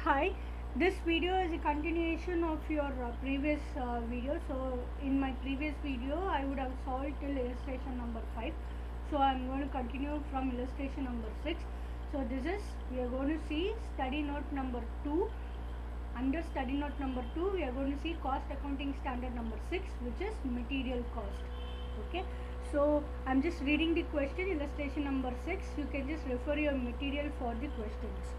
Hi, this video is a continuation of your previous video. So, in my previous video, I would have solved till illustration number 5. So, I am going to continue from illustration number 6. So, this is we are going to see study note number 2. Under study note number 2, we are going to see cost accounting standard number 6, which is material cost. Okay, so I'm just reading the question, illustration number 6. You can just refer your material for the questions.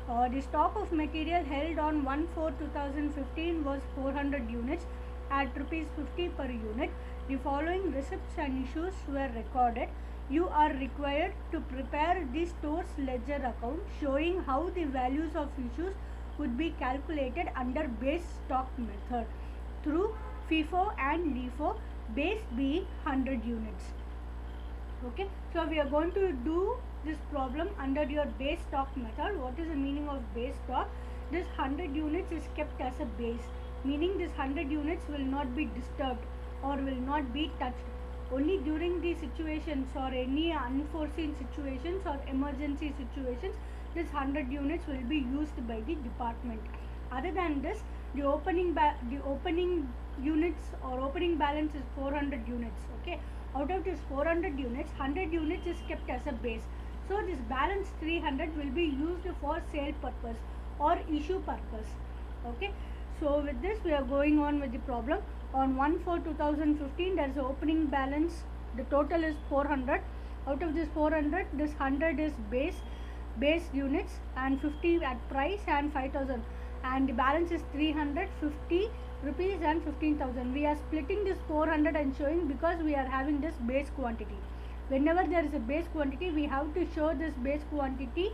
The stock of material held on 1/4/2015 was 400 units at rupees 50 per unit. The following receipts and issues were recorded. You are required to prepare the store's ledger account showing how the values of issues would be calculated under base stock method through FIFO and LIFO, base being 100 units. Okay, so we are going to do this problem under your base stock method. What is the meaning of base stock? This 100 units is kept as a base, meaning this 100 units will not be disturbed or will not be touched. Only during these situations or any unforeseen situations or emergency situations, this 100 units will be used by the department. Other than this, the opening units or opening balance is 400 units. Okay, out of this 400 units, 100 units is kept as a base. So this balance 300 will be used for sale purpose or issue purpose. Okay, so with this we are going on with the problem. On 1/4/2015 there is an opening balance. The total is 400. Out of this 400, this 100 is base units and 50 at price and 5000, and the balance is 350 rupees and 15,000. We are splitting this 400 and showing because we are having this base quantity. Whenever there is a base quantity, we have to show this base quantity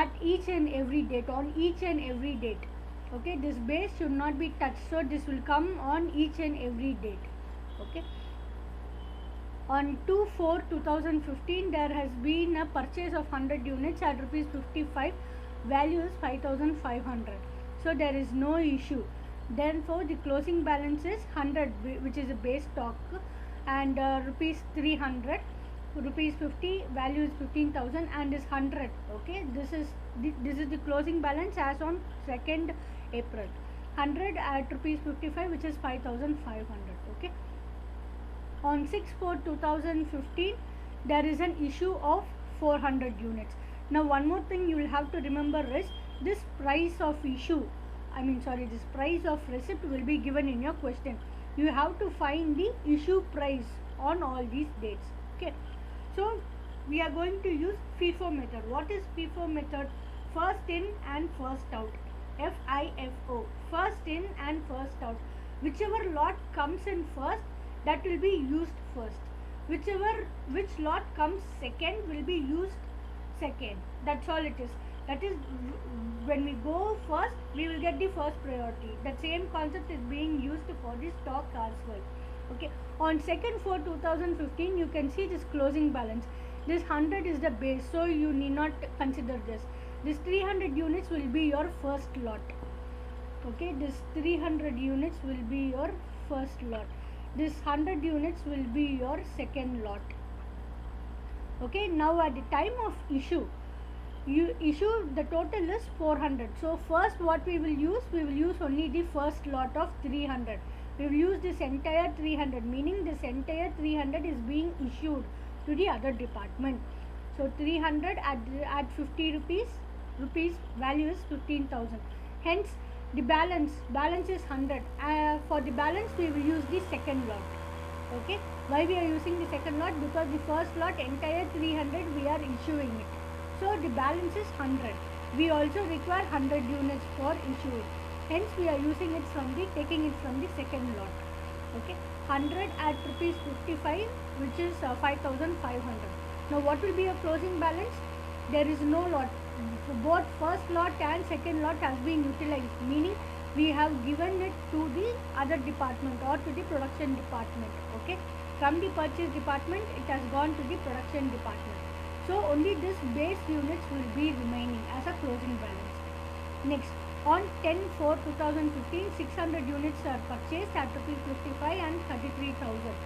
at each and every date, on each and every date. Okay, this base should not be touched, so this will come on each and every date. Okay, on 2/4/2015 there has been a purchase of 100 units at rupees 55, value is 5500. So there is no issue. Therefore the closing balance is 100, which is a base stock, and rupees 300, rupees 50, value is 15,000, and is 100. Okay, this is the closing balance as on 2nd April. 100 at rupees 55, which is 5500. Okay, on 6/4/2015 there is an issue of 400 units. Now one more thing you will have to remember is this price of issue, this price of receipt will be given in your question. You have to find the issue price on all these dates. Okay, so we are going to use FIFO method. What is FIFO method? First in and first out. FIFO, first in and first out. Whichever lot comes in first, that will be used first. Which lot comes second will be used second. That's all it is. That is, when we go first, we will get the first priority. That same concept is being used for the stock as well. Okay, on 2/4/2015 you can see this closing balance. This 100 is the base, so you need not consider this. This 300 units will be your first lot. Okay, this 300 units will be your first lot. This 100 units will be your second lot. Okay, now at the time of issue, you issue, the total is 400. So first what we will use only the first lot of 300. We will use this entire 300, meaning this entire 300 is being issued to the other department. So 300 at 50 rupees, value is 15,000. Hence the balance is 100. For the balance we will use the second lot. Okay, why we are using the second lot? Because the first lot entire 300 we are issuing it. So the balance is 100. We also require 100 units for issuing. Hence we are using it taking it from the second lot. Okay, 100 at rupees 55, which is 5500. Now what will be your closing balance? There is no lot. Both first lot and second lot has been utilized, meaning we have given it to the other department or to the production department. Okay, from the purchase department it has gone to the production department. So only this base units will be remaining as a closing balance. Next, on 10/4/2015, 600 units are purchased at rupees 55 and 33,000.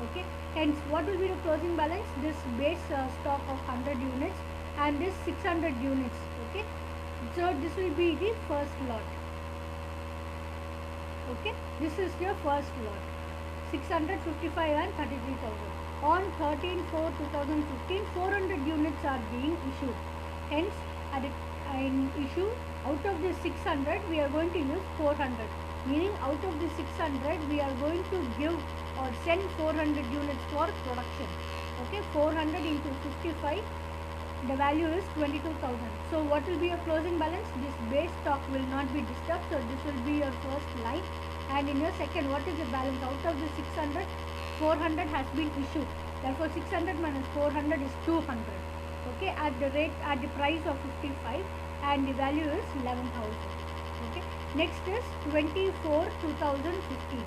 Okay, hence what will be the closing balance? This base stock of 100 units and this 600 units. Okay, So this will be the first lot. Okay, this is your first lot, 655 and 33,000. On 13/4/2015, 400 units are being issued. Hence, at an issue, out of the 600, we are going to use 400. Meaning, out of the 600, we are going to give or send 400 units for production. Okay, 400 into 55, the value is 22,000. So what will be your closing balance? This base stock will not be disturbed, so this will be your first line. And in your second, what is the balance? Out of the 600, 400 has been issued. Therefore 600 minus 400 is 200. Okay, at the price of 55, and the value is 11,000. Okay, next is 24/2015.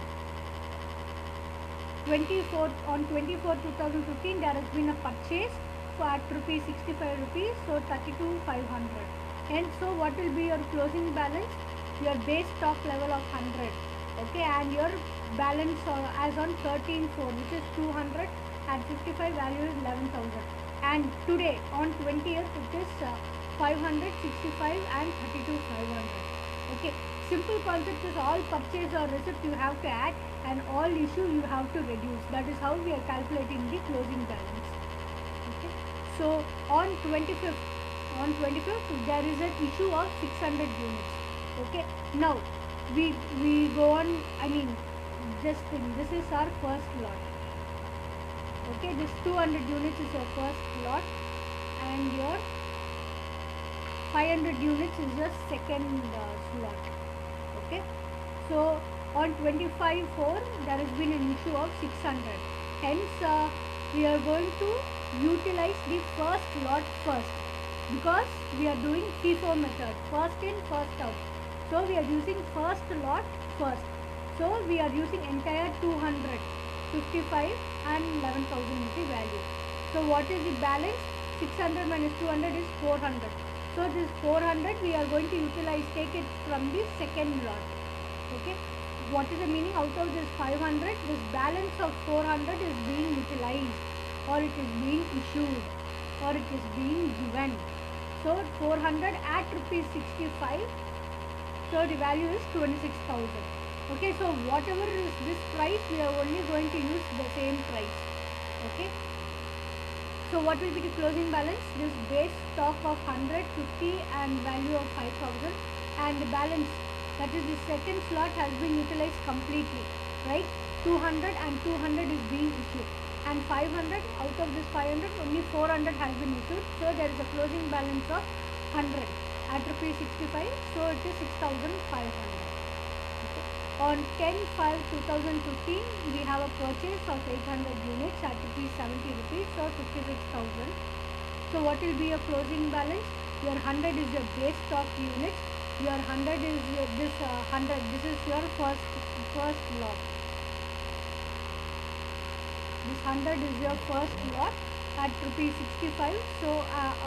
24/2015, there has been a purchase for at rupees 65 rupees, so 32,500. And so what will be your closing balance? Your base stock level of 100. Okay, and your balance as on 13/4, which is 200, at 55 value is 11,000. And today on 20th, it is 565 and 32,500. Okay, simple concept is all purchase or receipt you have to add, and all issue you have to reduce. That is how we are calculating the closing balance. Okay, so on 25th there is an issue of 600 units. Okay, now we go on. I mean, just think, this is our first lot. Okay, this 200 units is your first lot, and your 500 units is your second slot. Okay, so on 25/4, there has been an issue of 600. Hence, we are going to utilize the first lot first, because we are doing FIFO method, first in first out. So we are using first lot first. So we are using entire 200, 55 and 11,000 is the value. So what is the balance? 600 minus 200 is 400. So this 400 we are going to utilize, take it from the second lot. Okay, what is the meaning? Out of this 500, this balance of 400 is being utilized, or it is being issued, or it is being given. So 400 at rupees 65, so the value is 26,000. Okay, so whatever is this price, we are only going to use the same price. Okay, so what will be the closing balance? This base stock of 100, 50 and value of 5,000, and the balance, that is the second slot, has been utilized completely, right? 200 and 200 is being issued, and 500, out of this 500, only 400 has been issued. So there is a closing balance of 100 at rupees 65, so it is 6,500. On 10/5/2015, we have a purchase of 800 units at 70 rupees, so 56,000. So what will be your closing balance? Your 100 is your base stock units. Your 100 is this 100. This is your first lot. This 100 is your first lot at rupees 65. So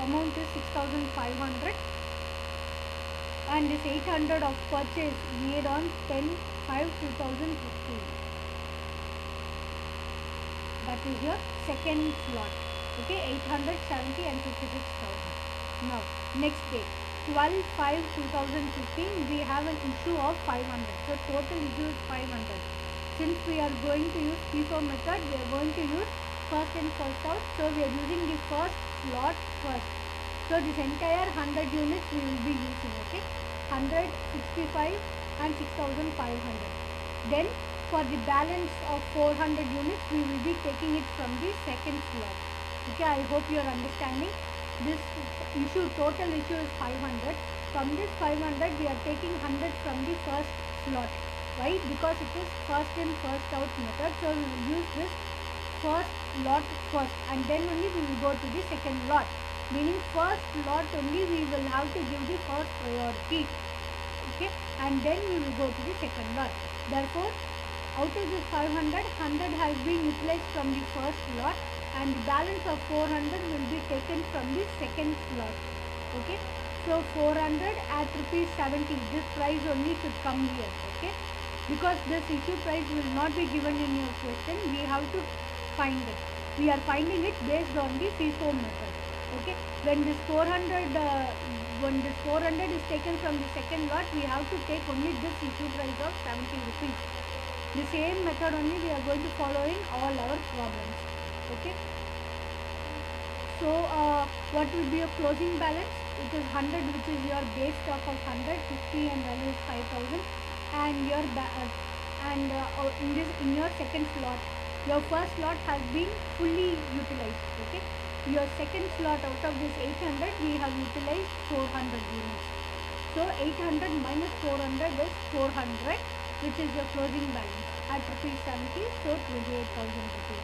amount is 6,500. And this 800 of purchase made on 10/5/2015. That is your second slot. Okay, 870 and 56,000. Now, next day, 12/5/2015, we have an issue of 500. So total issue is 500. Since we are going to use FIFO method, we are going to use first in first out. So we are using the first slot first. So this entire 100 units we will be using. Okay, 100, 65 and 6,500. Then for the balance of 400 units, we will be taking it from the second slot. Okay, I hope you are understanding. This issue, total issue is 500. From this 500, we are taking 100 from the first slot. Why? Because it is first in first out method. So we will use this first lot first, and then only we will go to the second lot. Meaning first lot only we will have to give the first priority. Okay, and then we will go to the second lot. Therefore, out of this 500, 100 has been utilized from the first lot, and the balance of 400 will be taken from the second slot. Okay, so 400 at rupees 70. This price only should come here. Okay, because this issue price will not be given in your question, we have to find it. We are finding it based on the FIFO method. Okay, when this 400 is taken from the second lot, we have to take only this issue price of 70 rupees. The same method only we are going to follow in all our problems. Okay, so what will be your closing balance? It is 100, which is your base stock of 100, 50 and value is 5000, and your in your second slot, your first slot has been fully utilized. Okay, your second slot, out of this 800, we have utilized 400 units. So 800 minus 400 is 400, which is your closing balance at rupees 70, so 28,000 rupees.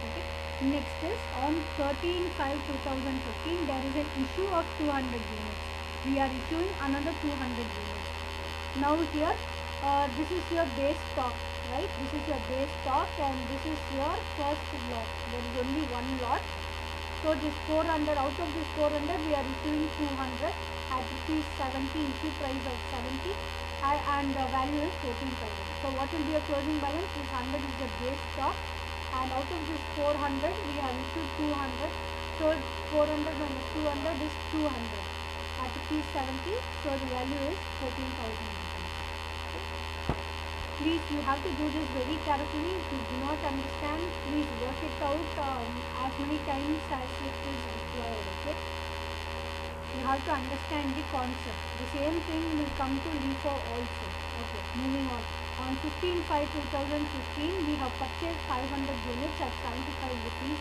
Okay. Next is on 13/5/2015, there is an issue of 200 units. We are issuing another 200 units. Now here, this is your base stock, right? This is your base stock and this is your first lot. There is only one lot. So this 400, out of this 400, we are issuing 200 at rupees 70, issue price of 70, and the value is 14,000. So what will be your closing balance? This 100 is the base stock, and out of this 400, we have issued 200. So 400 minus 200 is 200 at rupees 70. So the value is 14,000. Please, you have to do this very carefully. If you do not understand, please work it out as many times as it is required. Okay, you have to understand the concept. The same thing will come to LIFO also. Okay, moving on 15/5/2015, we have purchased 500 units at 75 rupees,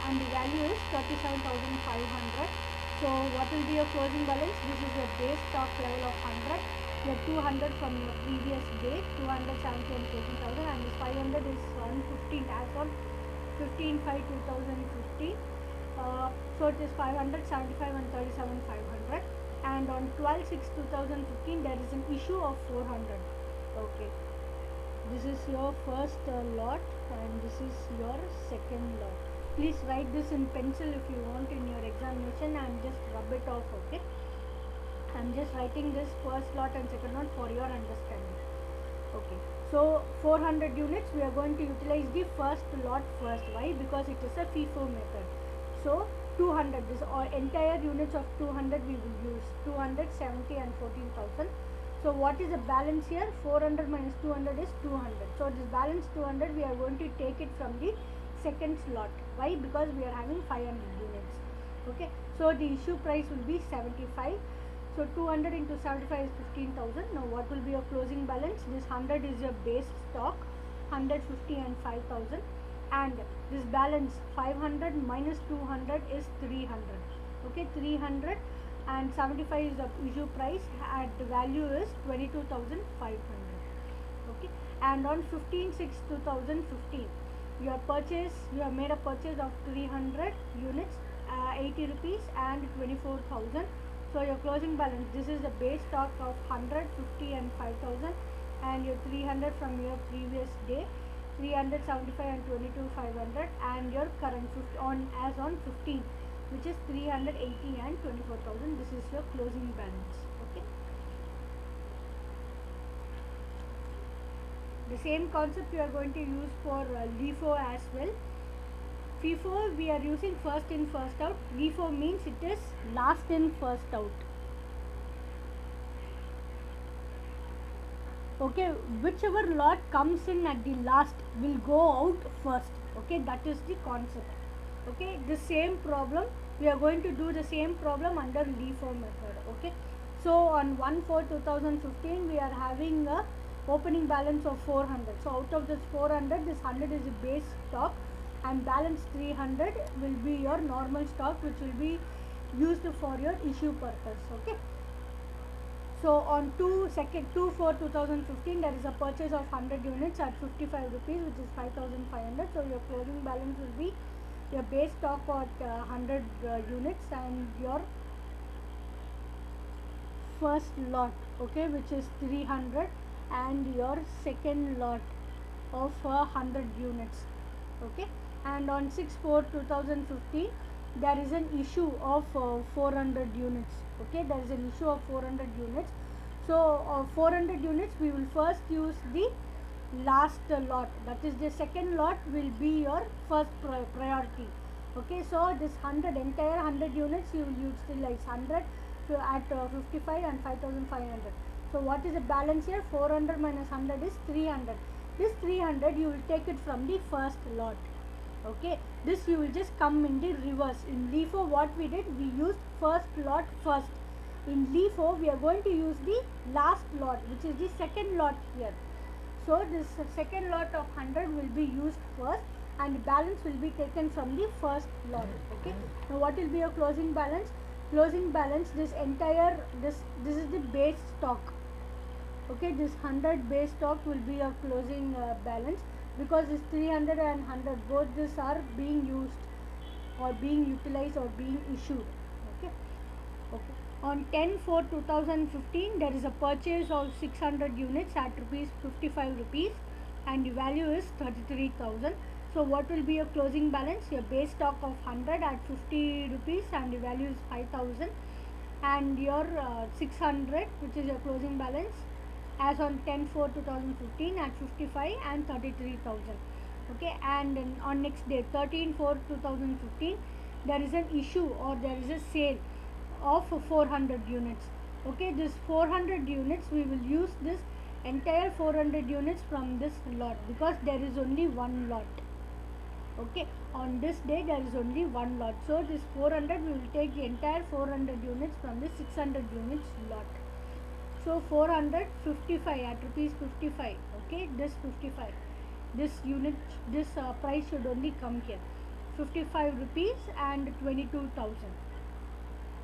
and the value is 37,500. So what will be your closing balance? This is your base stock level of 100, your 200 from your previous day, 270 and 14,000, and this 500 is on 15, as on 15/5/2015. So it is 500, 75 and 37,500, and on 12/6/2015, there is an issue of 400. Okay, this is your first lot and this is your second lot. Please write this in pencil if you want in your examination and just rub it off. Okay, I'm just writing this first lot and second lot for your understanding. Okay, so 400 units, we are going to utilize the first lot first. Why? Because it is a FIFO method. So 200, this entire units of 200 we will use, 270 and 14,000. So what is the balance here? 400 minus 200 is 200. So this balance 200, we are going to take it from the second slot. Why? Because we are having 500 units. Okay, so the issue price will be 75. So 200 into 75 is 15,000. Now what will be your closing balance? This 100 is your base stock, 150 and 5,000, and this balance 500 minus 200 is 300. Okay, 300 and 75 is the issue price, and the value is 22,500. Okay, and on 15/6/2015, you have made a purchase of 300 units, 80 rupees and 24,000. So your closing balance, this is the base stock of 100, 50 and 5,000, and your 300 from your previous day, 375 and 22,500, and your current as on 15, which is 380 and 24,000. This is your closing balance. Okay, the same concept you are going to use for LIFO as well. FIFO, we are using first in first out. LIFO means it is last in first out. Okay, whichever lot comes in at the last will go out first. Okay, that is the concept. Okay, the same problem, we are going to do the same problem under LIFO method. Okay, so on 1/4/2015, we are having a opening balance of 400. So out of this 400, this 100 is the base stock, and balance 300 will be your normal stock, which will be used for your issue purpose. Okay, so on 2/4/2015, there is a purchase of 100 units at 55 rupees, which is 5,500. So your closing balance will be your base stock at 100 units, and your first lot, okay, which is 300, and your second lot of 100 units. Okay, and on 6/4/2015, there is an issue of 400 units. Okay, there is an issue of 400 units. So 400 units, we will first use the last lot, that is the second lot will be your first priority. Okay, so this 100 entire 100 units you will utilize 100 to at 55 and 5500. So what is the balance here? 400 minus 100 is 300. This 300 you will take it from the first lot. Okay, this you will just come in the reverse. In LIFO what we did, we used first lot first. In LIFO we are going to use the last lot, which is the second lot here. So this second lot of 100 will be used first and balance will be taken from the first lot. Okay, now what will be your closing balance? Closing balance, this entire this is the base stock. Okay, this 100 base stock will be your closing balance, because this 300 and 100 both this are being used or being utilized or being issued. Okay, okay. On 10/4/2015 there is a purchase of 600 units at rupees 55 rupees and the value is 33,000. So what will be your closing balance? Your base stock of 100 at 50 rupees and the value is 5,000, and your 600, which is your closing balance as on 10/4/2015 at 55 and 33,000. Okay, and on next day 13/4/2015 there is an issue or there is a sale of 400 units. Okay, this 400 units we will use this entire 400 units from this lot, because there is only one lot. Okay, on this day there is only one lot, so this 400 we will take the entire 400 units from the 600 units lot. So 455 at rupees 55. Okay, this 55, this unit, this price should only come here, 55 rupees and 22,000.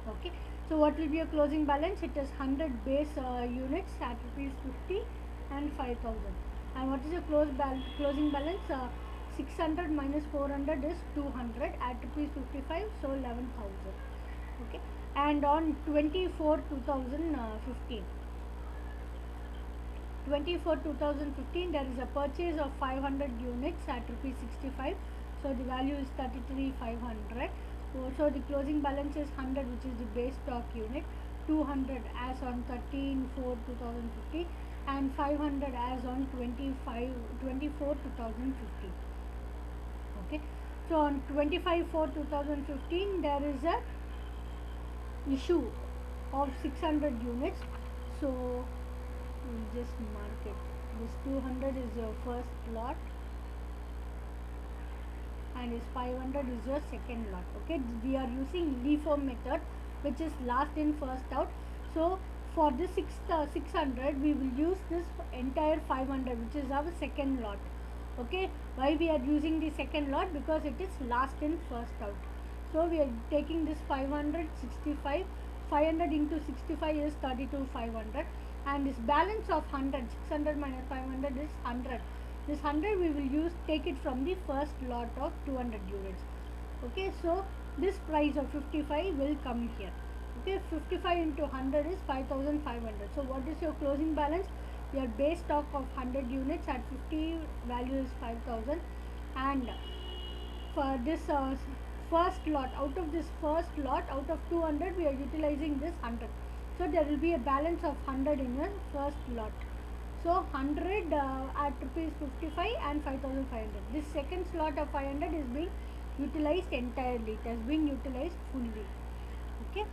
Okay, so what will be your closing balance? It is 100 base units at rupees 50 and 5,000. And what is your closing balance? 600 minus 400 is 200 at rupees 55, so 11,000. Okay, and on 24/2015 2015 there is a purchase of 500 units at rupees 65, so the value is 33,500. So the closing balance is 100, which is the base stock unit, 200 as on 13/4/2015 and 500 as on 24/2015. Okay, so on 25/4/2015 there is a issue of 600 units, so we'll just mark it. This 200 is your first lot and this 500 is your second lot. Okay, we are using LIFO method, which is last in first out. So for this 600 we will use this entire 500, which is our second lot. Okay, why we are using the second lot? Because it is last in first out. So we are taking this 500, 65, 500 into 65 is 32,500, and this balance of 100, 600 minus 500 is 100. This 100 we will take it from the first lot of 200 units. Okay, so this price of 55 will come here. Okay, 55 into 100 is 5,500. So what is your closing balance? Your base stock of 100 units at 50 value is 5,000, and for this first lot, out of this first lot, out of 200 we are utilizing this 100. So there will be a balance of 100 in your first lot. So 100 at rupees 55 and 5,500. This second slot of 500 is being utilized entirely. It has been utilized fully. Okay.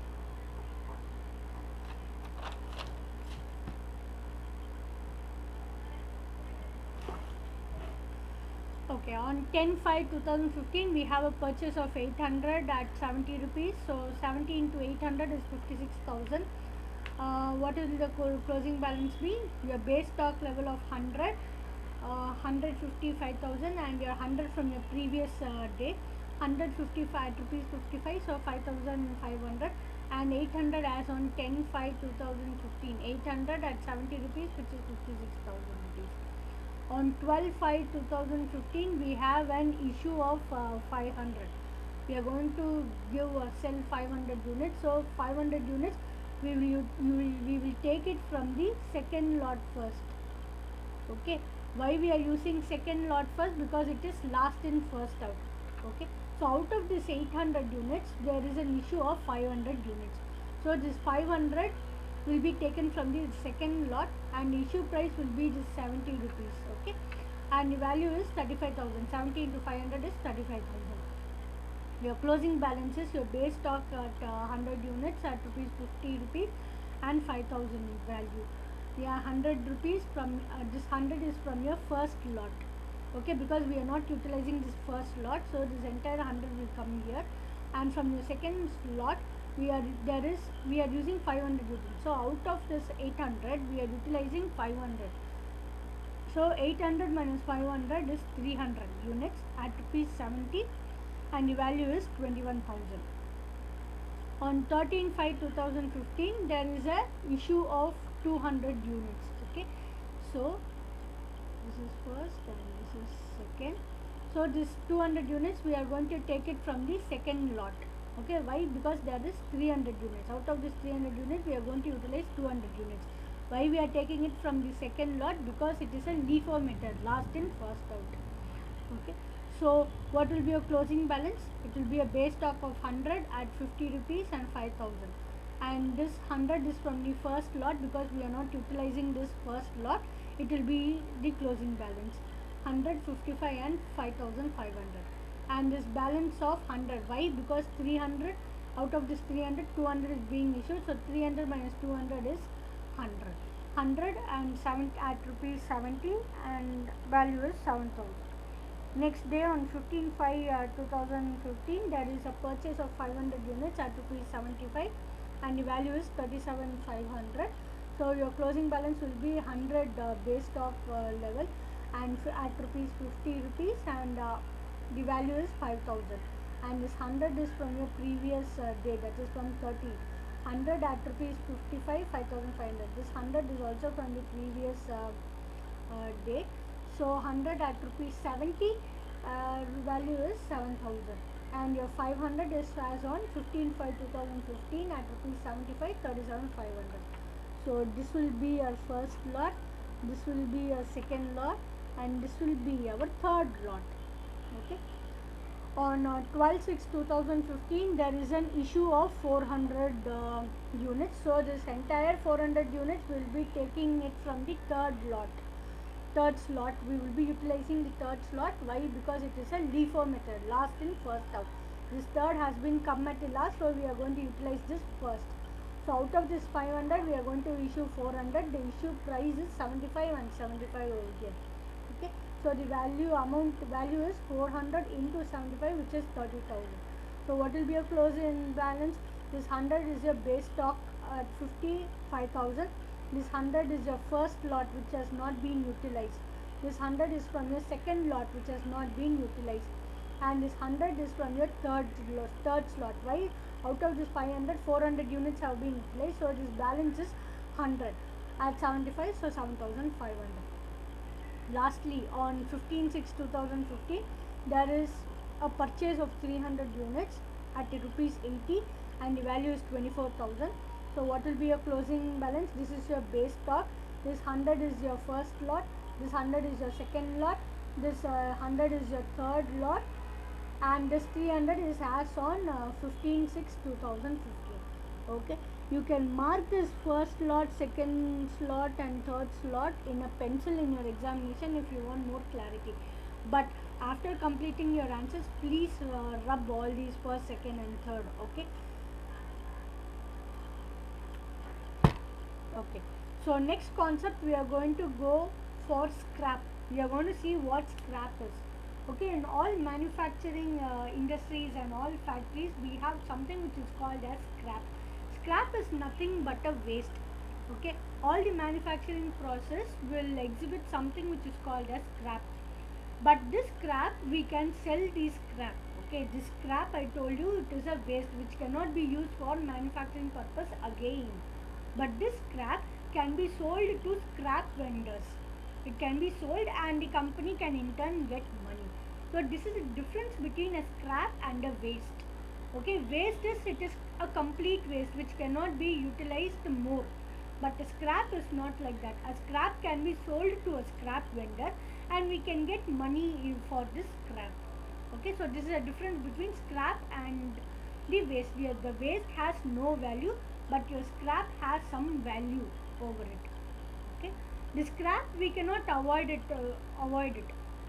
Okay, on 10/5/2015 we have a purchase of 800 at 70 rupees. So 70 into 800 is 56,000. What will the closing balance be? Your base stock level of 100, 155,000, and your 100 from your previous day, 155 rupees 55, so 5,500, and 800 as on 10/5/2015, 800 at 70 rupees, which is 56,000 rupees. On 12/5/2015 we have an issue of 500. We are going to sell 500 units. So 500 units we will take it from the second lot first. Okay, why we are using second lot first? Because it is last in first out. Okay, so out of this 800 units there is an issue of 500 units. So this 500 will be taken from the second lot and issue price will be just 70 rupees. Okay, and the value is 35,000. 70 into 500 is 35,000. Your closing balance is your base stock at 100 units at rupees 50 rupees and 5000 value. Yeah, 100 rupees from this 100 is from your first lot. Okay, because we are not utilizing this first lot, so this entire 100 will come here, and from your second lot we are using 500 units. So out of this 800 we are utilizing 500. So 800 minus 500 is 300 units at rupees 70, and the value is 21,000. On 13/5/2015 there is a issue of 200 units. Okay, so this is first and this is second. So this 200 units we are going to take it from the second lot. Okay, why? Because there is 300 units. Out of this 300 units we are going to utilize 200 units. Why we are taking it from the second lot? Because it is a LIFO method, last in first out. Okay, so what will be your closing balance? It will be a base stock of 100 at 50 rupees and 5000, and this 100 is from the first lot because we are not utilizing this first lot. It will be the closing balance 155 and 5500, and this balance of 100. Why? Because 300, out of this 300, 200 is being issued, so 300 minus 200 is 100. 100 and 7 at rupees 70, and value is 7000. Next day on 15/5/2015 there is a purchase of 500 units at rupees 75, and the value is 37,500. So your closing balance will be 100 base stock level, and at rupees 50 rupees, and the value is 5000, and this 100 is from your previous day, that is from 30. 100 at rupees 55, 5500. This 100 is also from the previous day. So 100 at rupees 70, value is 7000, and your 500 is as on 15/5/2015 at rupees 75, 37,500. So this will be your first lot, this will be your second lot, and this will be our third lot. Okay, on 12/6/2015 there is an issue of 400 units. So this entire 400 units will be taking it from the third slot. We will be utilizing the third slot. Why? Because it is a LIFO method, last in first out. This third has been come at the last, so we are going to utilize this first. So out of this 500 we are going to issue 400. The issue price is 75 and 75 over here. Okay, so the value is 400 into 75, which is 30,000. So what will be your closing balance? This 100 is your base stock at 55,000. This 100 is your first lot which has not been utilized. This 100 is from your second lot which has not been utilized, and this 100 is from your third slot. Why? Out of this 500, 400 units have been utilized, so this balance is 100 at 75, so 7500. Lastly, on 15/6/2015 there is a purchase of 300 units at rupees 80, and the value is 24,000. So what will be your closing balance? This is your base stock. This 100 is your first lot, this 100 is your second lot, this 100 is your third lot, and this 300 is as on 15/6/2015. Okay, you can mark this first slot, second slot, and third slot in a pencil in your examination if you want more clarity. But after completing your answers, please rub all these first, second, and third. Okay. Okay, so next concept we are going to go for scrap. We are going to see what scrap is. Okay, in all manufacturing industries and all factories we have something which is called as scrap. Scrap is nothing but a waste. Okay, all the manufacturing process will exhibit something which is called as scrap, but this scrap we can sell this scrap. Okay, this scrap, I told you, it is a waste which cannot be used for manufacturing purpose again, but this scrap can be sold to scrap vendors. It can be sold and the company can in turn get money. So this is the difference between a scrap and a waste. Okay, waste is, it is a complete waste which cannot be utilized more, but a scrap is not like that. A scrap can be sold to a scrap vendor and we can get money for this scrap. Okay, so this is a difference between scrap and the waste. The waste has no value, but your scrap has some value over it. Okay, the scrap we cannot avoid it.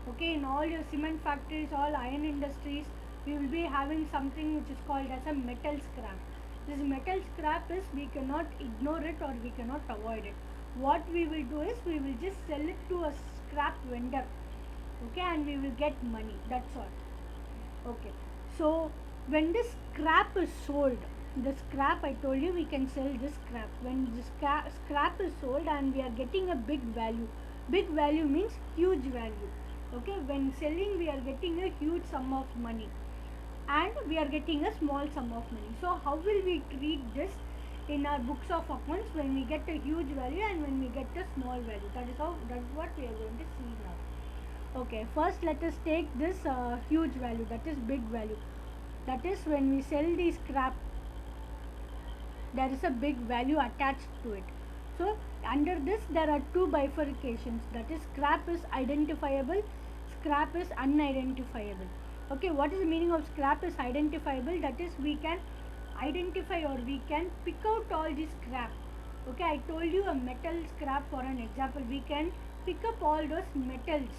Okay, in all your cement factories, all iron industries, we will be having something which is called as a metal scrap. This metal scrap is, we cannot ignore it or we cannot avoid it. What we will do is, we will just sell it to a scrap vendor, okay, and we will get money, that's all. Okay, so when this scrap is sold, the scrap, I told you we can sell this scrap. When this scrap is sold and we are getting a big value means huge value. Okay, when selling we are getting a huge sum of money and we are getting a small sum of money. So how will we treat this in our books of accounts when we get a huge value and when we get a small value? That is what we are going to see now. Okay, first let us take this huge value, that is big value. That is, when we sell the scrap, there is a big value attached to it. So under this there are two bifurcations, that is, scrap is identifiable, scrap is unidentifiable. Okay, what is the meaning of scrap is identifiable? That is, we can identify or we can pick out all the scrap. Okay, I told you a metal scrap for an example. We can pick up all those metals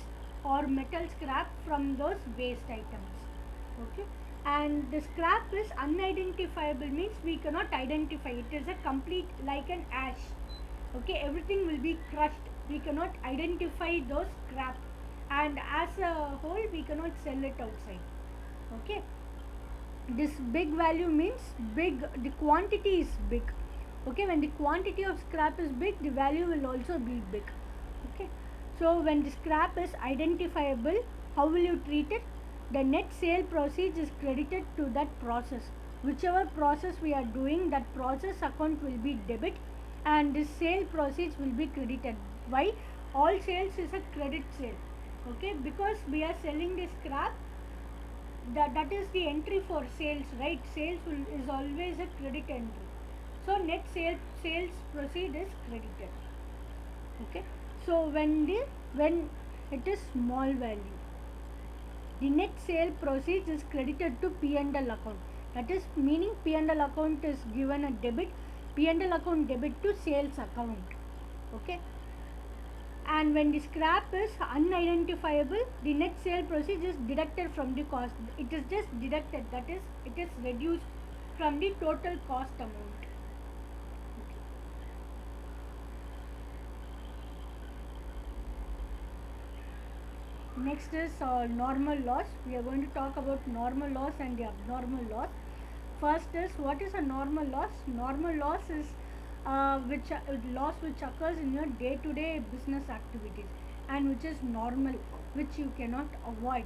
or metal scrap from those waste items. Okay, and the scrap is unidentifiable means we cannot identify. It is a complete like an ash. Okay, everything will be crushed. We cannot identify those scrap, and as a whole we cannot sell it outside. Okay, this big value means big, the quantity is big. Okay, when the quantity of scrap is big, the value will also be big. Okay, so when the scrap is identifiable, how will you treat it? The net sale proceeds is credited to that process. Whichever process we are doing, that process account will be debit and the sale proceeds will be credited. Why? All sales is a credit sale. Okay, because we are selling the scrap, that is the entry for sales, right? Sales is always a credit entry. So net sales proceed is credited. Okay, so when it is small value, the net sale proceeds is credited to P&L account. That is, meaning P&L account is given a debit, P&L account debit to sales account. Okay, and when the scrap is unidentifiable, the net sale proceeds is deducted from the cost. It is just deducted, that is, it is reduced from the total cost amount. Next is normal loss. We are going to talk about normal loss and the abnormal loss. First is, what is a normal loss? Normal loss is loss which occurs in your day-to-day business activities and which is normal, which you cannot avoid.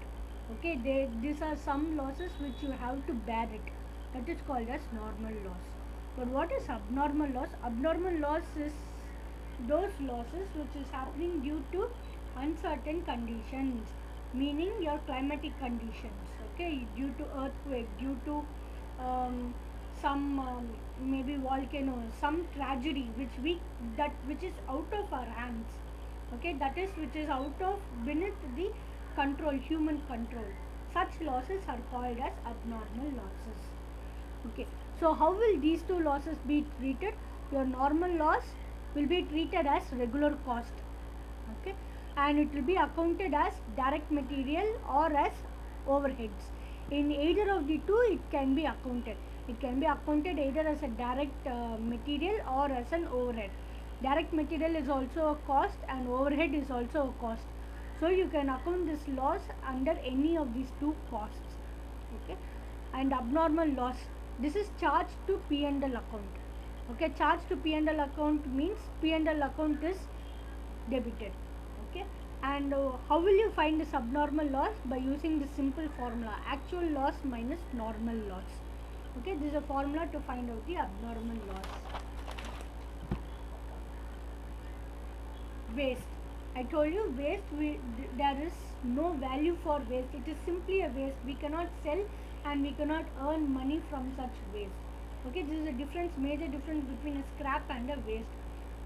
Okay, these are some losses which you have to bear it. That is called as normal loss. But what is abnormal loss? Abnormal loss is those losses which is happening due to uncertain conditions, meaning your climatic conditions. Okay, due to earthquake, due to some maybe volcano, some tragedy which is out of our hands. Okay, that is, which is out of beneath the control, human control. Such losses are called as abnormal losses. Okay, so how will these two losses be treated? Your normal loss will be treated as regular cost. Okay, and it will be accounted as direct material or as overheads. In either of the two, it can be accounted. It can be accounted either as a direct material or as an overhead. Direct material is also a cost and overhead is also a cost. So you can account this loss under any of these two costs. Okay, and abnormal loss, this is charged to P&L account. Okay, charged to P&L account means P&L account is debited. Okay, and how will you find this abnormal loss? By using this simple formula, actual loss minus normal loss. Okay, this is a formula to find out the abnormal loss. Waste, I told you, waste, there is no value for waste. It is simply a waste. We cannot sell and we cannot earn money from such waste. Okay, this is a difference, major difference between a scrap and a waste.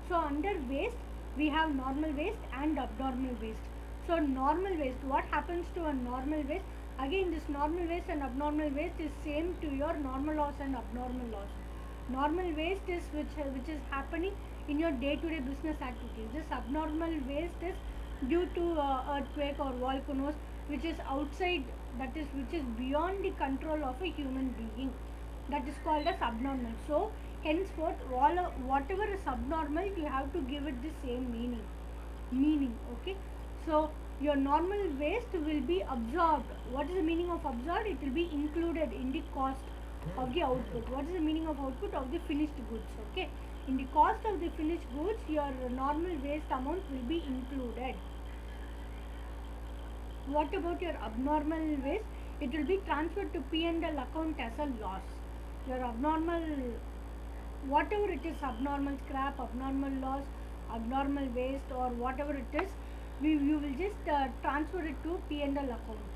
So under waste we have normal waste and abnormal waste. So normal waste, what happens to a normal waste? Again, this normal waste and abnormal waste is same to your normal loss and abnormal loss. Normal waste is which is happening in your day-to-day business activities. This abnormal waste is due to earthquake or volcanoes. which is outside, that is which is beyond the control of a human being, that is called as abnormal. So henceforth whatever is abnormal, you have to give it the same meaning. Okay, so your normal waste will be absorbed. What is the meaning of absorbed? It will be included in the cost of the output. What is the meaning of output? Of the finished goods. Okay, in the cost of the finished goods, your normal waste amount will be included. What about your abnormal waste? It will be transferred to P&L account as a loss. Your abnormal, whatever it is, abnormal scrap, abnormal loss, abnormal waste, or whatever it is, you will just transfer it to P&L account.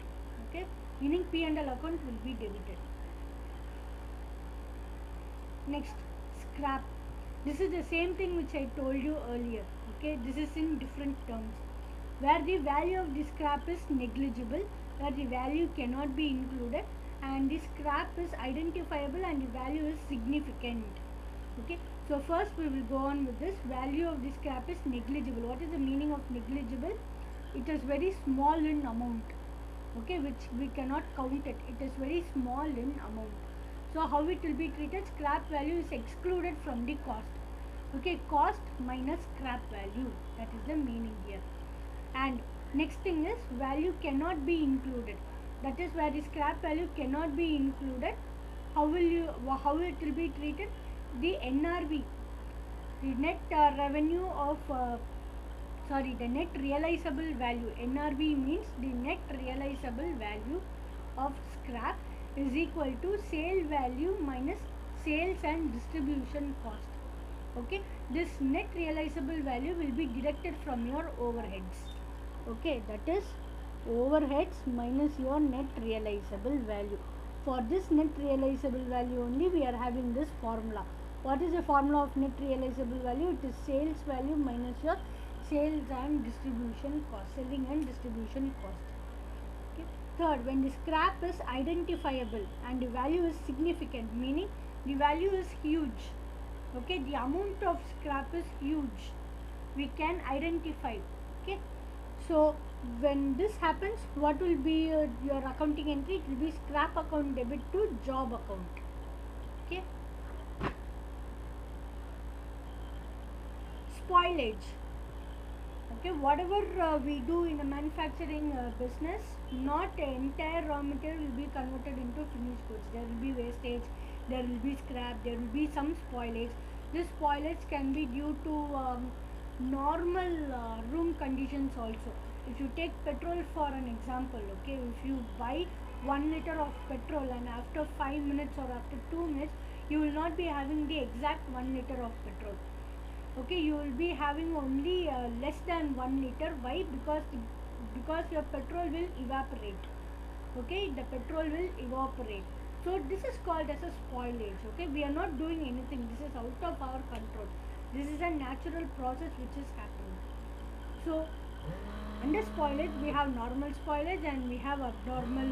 Okay, meaning P&L account will be debited. Next, scrap. This is the same thing which I told you earlier. Okay, this is in different terms. Where the value of the scrap is negligible, where the value cannot be included, and the scrap is identifiable and the value is significant. Okay, so first we will go on with this. Value of the scrap is negligible. What is the meaning of negligible? It is very small in amount. Okay, which we cannot count it. It is very small in amount. So how it will be treated? Scrap value is excluded from the cost. Okay, cost minus scrap value. That is the meaning here. And next thing is value cannot be included. That is where the scrap value cannot be included. How it will be treated? The NRV, the net revenue of the net realizable value. NRV means the net realizable value of scrap is equal to sale value minus sales and distribution cost. Okay, this net realizable value will be deducted from your overheads. Okay, that is overheads minus your net realizable value. For this net realizable value only we are having this formula. What is the formula of net realizable value? It is sales value minus your sales and distribution cost, selling and distribution cost. Okay. Third, when the scrap is identifiable and the value is significant, meaning the value is huge. Okay, the amount of scrap is huge, we can identify. Okay, so when this happens, what will be your accounting entry? It will be scrap account debit to job account. Okay, spoilage. Okay, whatever we do in the manufacturing business, not entire raw material will be converted into finished goods. There will be wastage, there will be scrap, there will be some spoilage. This spoilage can be due to normal room conditions also. If you take petrol for an example, okay, if you buy 1 liter of petrol and after 5 minutes or after 2 minutes, you will not be having the exact 1 liter of petrol. Okay, you will be having only less than 1 liter. Why? Because your petrol will evaporate. Okay, the petrol will evaporate. So this is called as a spoilage. Okay, we are not doing anything. This is out of our control. This is a natural process which is happening. So under spoilage we have normal spoilage and we have abnormal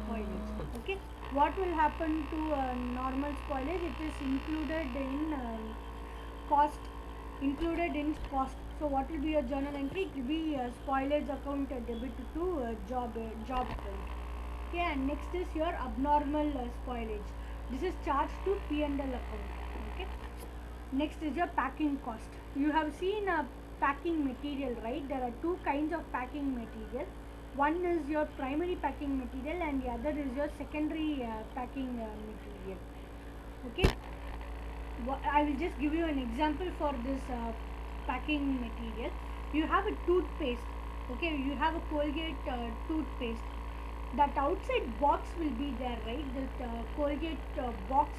spoilage. Okay, what will happen to normal spoilage? It is included in cost. So what will be your journal entry? It will be spoilage account debit to job account. Okay, and next is your abnormal spoilage. This is charged to P&L account. Okay, next is your packing cost. You have seen packing material, right? There are two kinds of packing material. One is your primary packing material and the other is your secondary packing material. Okay, I will just give you an example for this packing material. You have a toothpaste. Okay, you have a Colgate toothpaste. That outside box will be there, right? That Colgate box,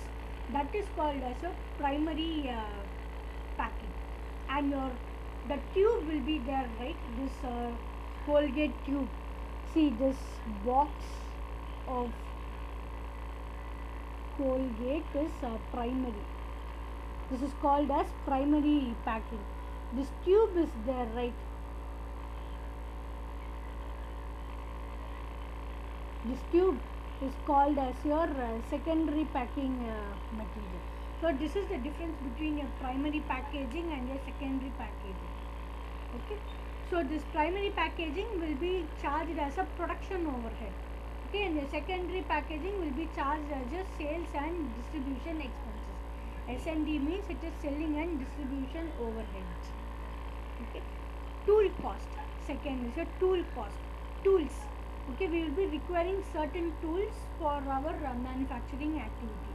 that is called as a primary packing, and the tube will be there, right? This Colgate tube. See, this box of Colgate is primary. This is called as primary packing. This tube is there, right? This tube is called as your secondary packing material. So this is the difference between your primary packaging and your secondary packaging. Okay. So this primary packaging will be charged as a production overhead. Okay, and the secondary packaging will be charged as a sales and distribution expenses. S&D means it is selling and distribution overheads. Okay, tool cost. Second is a tool cost. Tools. Okay, we will be requiring certain tools for our manufacturing activity.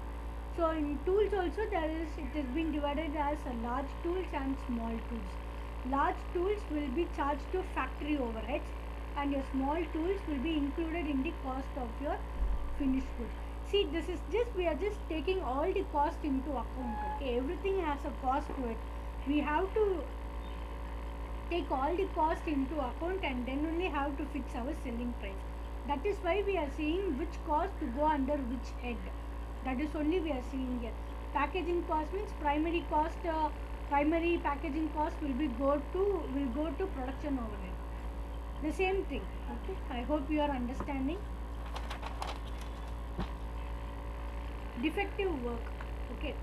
So in tools also it has been divided as large tools and small tools. Large tools will be charged to factory overheads, and your small tools will be included in the cost of your finished goods. See, this is just, we are just taking all the cost into account. Okay, everything has a cost to it. We have to take all the cost into account and then only have to fix our selling price. That is why we are seeing which cost to go under which head. That is only we are seeing here. Packaging cost means primary cost, primary packaging cost will go to production overhead. The same thing. Okay, I hope you are understanding. Defective work. Okay,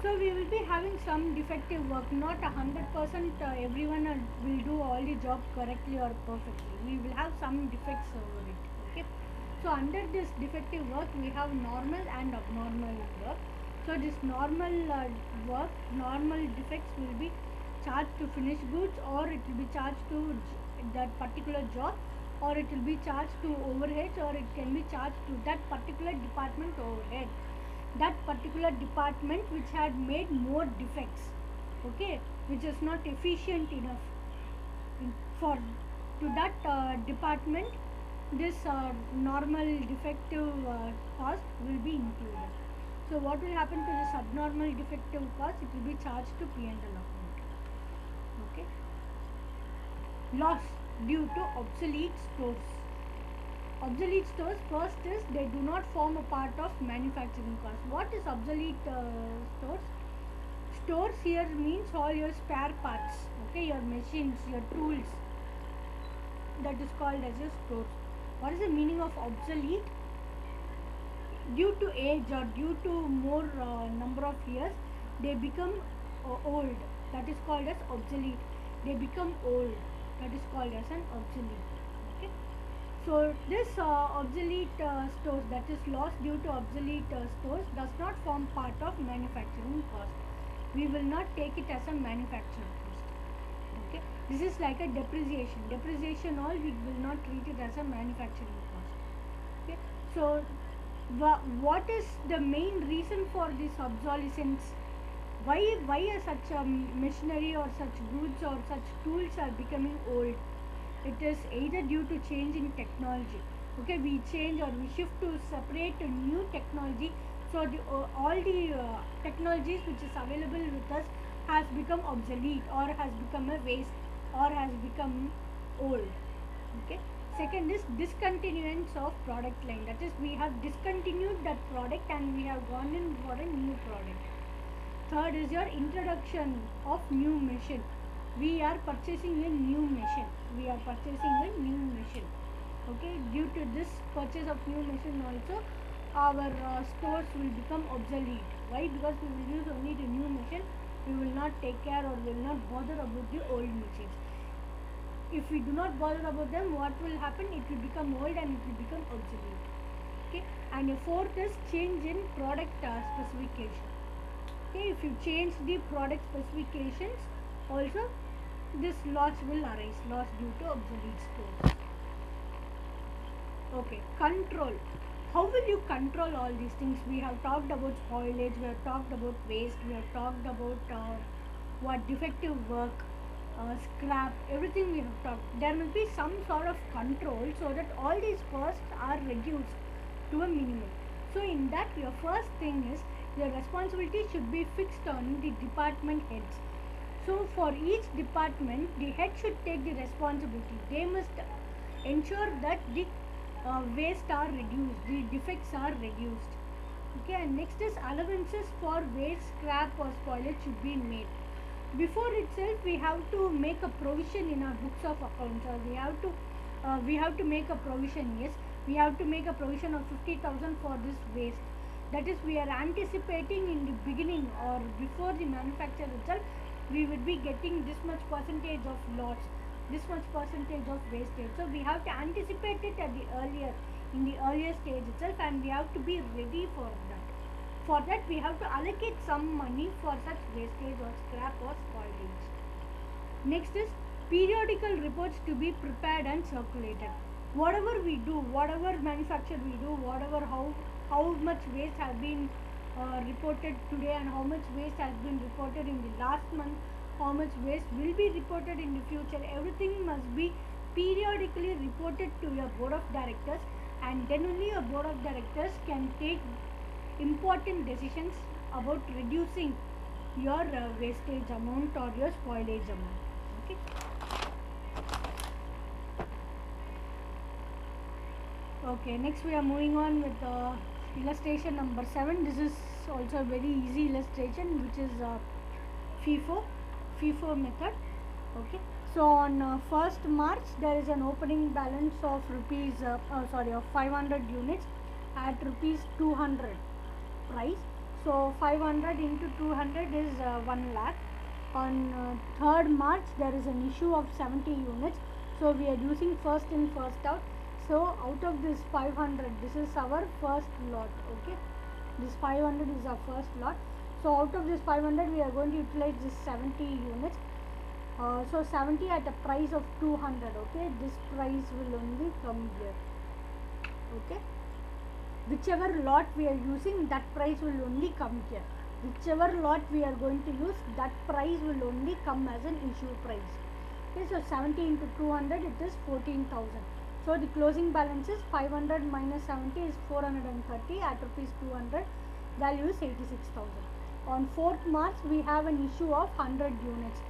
so we will be having some defective work. Not 100% everyone will do all the job correctly or perfectly. We will have some defects over it. Okay, so under this defective work we have normal and abnormal work. So this normal work, normal defects will be charged to finished goods, or it will be charged to that particular job, or it will be charged to overheads, or it can be charged to that particular department overhead, that particular department which had made more defects. Okay, which is not efficient enough for to that department. This normal defective cost will be included. So what will happen to this abnormal defective cost? It will be charged to P&L account. Okay, loss due to obsolete stores. Obsolete stores, first is they do not form a part of manufacturing cost. What is obsolete stores? Stores here means all your spare parts. Okay, your machines, your tools. That is called as a stores. What is the meaning of obsolete? Due to age or due to more number of years, they become old. That is called as obsolete. They become old. That is called as an obsolete. Okay. So this obsolete stores, that is loss due to obsolete stores, does not form part of manufacturing cost. We will not take it as a manufacturing cost. Okay, this is like a depreciation. Depreciation all we will not treat it as a manufacturing cost. Okay, so what is the main reason for this obsolescence? Why are such machinery or such goods or such tools are becoming old? It is either due to change in technology. Okay, we change or we shift to separate a new technology. So all the technologies which is available with us has become obsolete, or has become a waste, or has become old. Okay. Second is discontinuance of product line. That is, we have discontinued that product and we have gone in for a new product. Third is your introduction of new machine. We are purchasing a new machine. We are purchasing a new machine. Okay, due to this purchase of new machine also, our stores will become obsolete. Why? Because we will use only the new machine. We will not take care or will not bother about the old machines. If we do not bother about them, what will happen? It will become old and it will become obsolete. Okay, and the fourth is change in product specification. Okay, if you change the product specifications, also this loss will arise, loss due to obsolete stores. Okay, control. How will you control all these things? We have talked about spoilage, we have talked about waste, we have talked about what defective work, scrap, everything we have talked. There will be some sort of control so that all these costs are reduced to a minimum. So in that, your first thing is the responsibility should be fixed on the department heads. So for each department, the head should take the responsibility. They must ensure that the waste are reduced, the defects are reduced. Okay, and next is allowances for waste, scrap or spoilage should be made. Before itself, we have to make a provision in our books of accounts, or we have to make a provision. Yes, we have to make a provision of 50,000 for this waste. That is, we are anticipating in the beginning or before the manufacture itself, we would be getting this much percentage of loss. this much percentage of wastage. So we have to anticipate it at the in the earlier stage itself, and we have to be ready for that. For that, we have to allocate some money for such wastage or scrap or spoilage. Next is periodical reports to be prepared and circulated. Whatever we do, whatever manufacture we do, whatever how much waste has been reported today and how much waste has been reported in the last month, how much waste will be reported in the future, everything must be periodically reported to your board of directors, and then only your board of directors can take important decisions about reducing your wastage amount or your spoilage amount. Okay. Okay, next we are moving on with illustration number 7. This is also a very easy illustration, which is FIFO method. Okay, so on 1st March there is an opening balance of of 500 units at rupees 200 price. So 500 into 200 is 1 lakh. On 3rd March there is an issue of 70 units. So we are using first in first out. So out of this 500, this is our first lot. Okay, this 500 is our first lot. So out of this 500 we are going to utilize this 70 units. So 70 at a price of 200. Okay, this price will only come here. Okay, whichever lot we are using, that price will only come here. Whichever lot we are going to use, that price will only come as an issue price. Okay, so 70 into 200, it is 14,000. So the closing balance is 500 minus 70 is 430 at rupees 200. Value is 86,000. On 4th March we have an issue of 100 units.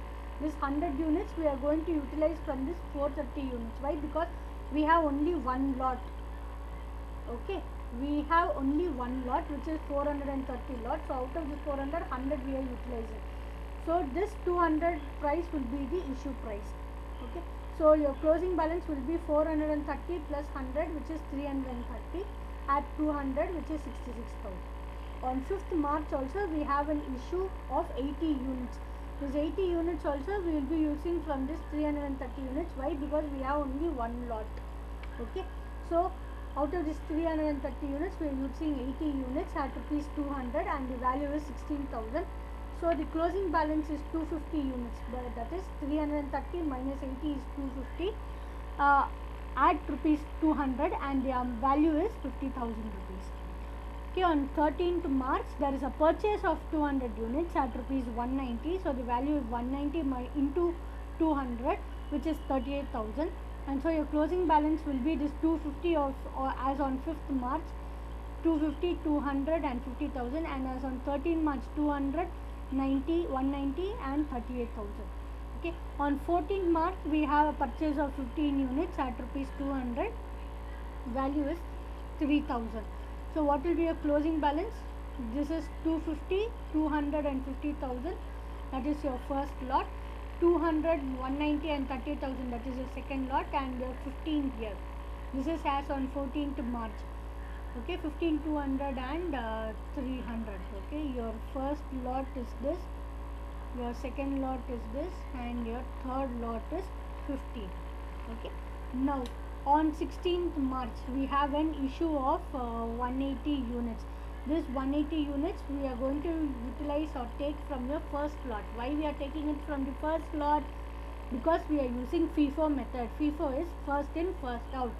This 100 units we are going to utilize from this 430 units. Why? Because we have only one lot. Okay, we have only one lot, which is 430 lots. So out of this 400, 100 we are utilizing. So this 200 price will be the issue price. Okay, so your closing balance will be 430 plus 100, which is 330 at 200, which is 66,000. On 5th March also we have an issue of 80 units. This 80 units also we will be using from this 330 units. Why? Because we have only one lot. Okay, so out of this 330 units we are using 80 units at rupees 200, and the value is 16,000. So the closing balance is 250 units, but that is 330 minus 80 is 250 at rupees 200, and the value is 50,000 rupees. Okay, on 13th March there is a purchase of 200 units at rupees 190. So the value is 190 into 200, which is 38,000. And so your closing balance will be this 250 of as on 5th March, 250, 200 and 50,000, and as on 13th March 200, 90, 190 and 38,000. Okay, on 14th March we have a purchase of 15 units at rupees 200. Value is 3,000. So what will be your closing balance? This is 250, 200 and 50,000. That is your first lot. 200, 190 and 30,000, that is your second lot, and your 15 here. This is as on 14th March. Okay, 15, 200 and 300. Okay, your first lot is this, your second lot is this, and your third lot is 15. Okay, now on 16th March we have an issue of 180 units. This 180 units we are going to utilize or take from the first lot. Why we are taking it from the first lot? Because we are using FIFO method. FIFO is first in first out.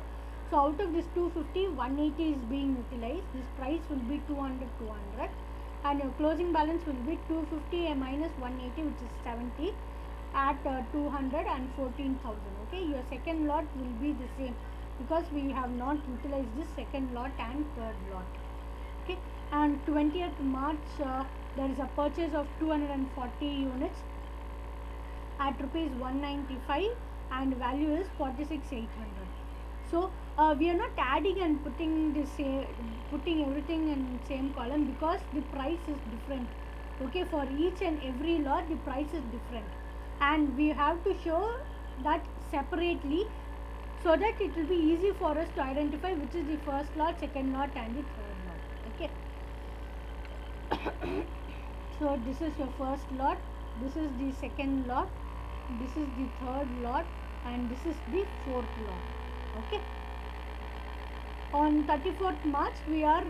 So out of this 250, 180 is being utilized. This price will be 200, 200, and your closing balance will be 250 minus 180, which is 70 at 200 and 14,000. Okay, your second lot will be the same because we have not utilized this second lot and third lot. Okay, and 20th March there is a purchase of 240 units at rupees 195, and value is 46,800. So we are not adding and putting everything in same column because the price is different. Okay, for each and every lot the price is different, and we have to show that separately so that it will be easy for us to identify which is the first lot, second lot and the third lot. Okay. So this is your first lot, this is the second lot, this is the third lot, and this is the fourth lot. Okay. On 34th March, we are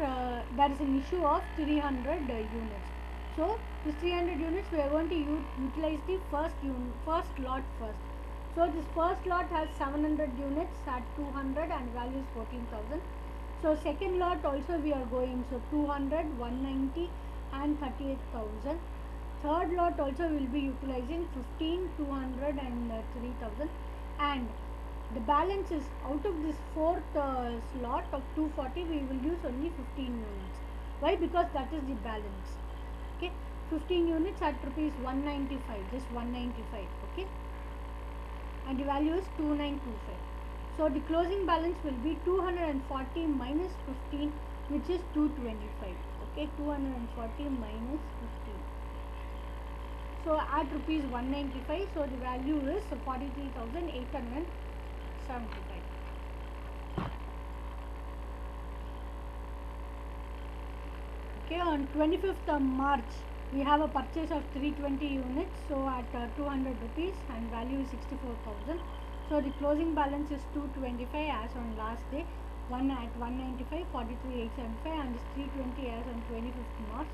there is an issue of 300 units. So this 300 units we are going to utilize the first lot first. So this first lot has 700 units at 200 and value is 14,000. So second lot also we are going, so 200, 190 and 38,000. Third lot also will be utilizing 15, 200 and 3,000, and the balance is out of this fourth slot of 240 we will use only 15 units. Why? Because that is the balance. Okay, 15 units at rupees 195, just 195. Okay, and the value is 2925. So the closing balance will be 240 minus 15, which is 225. Okay, 240 minus 15. So at rupees 195, so the value is 43,875. Okay, on 25th of March, we have a purchase of 320 units, so at 200 rupees and value is 64,000. So the closing balance is 225 as on last day, one at 195, 43,875, and this 320 as on 25th March,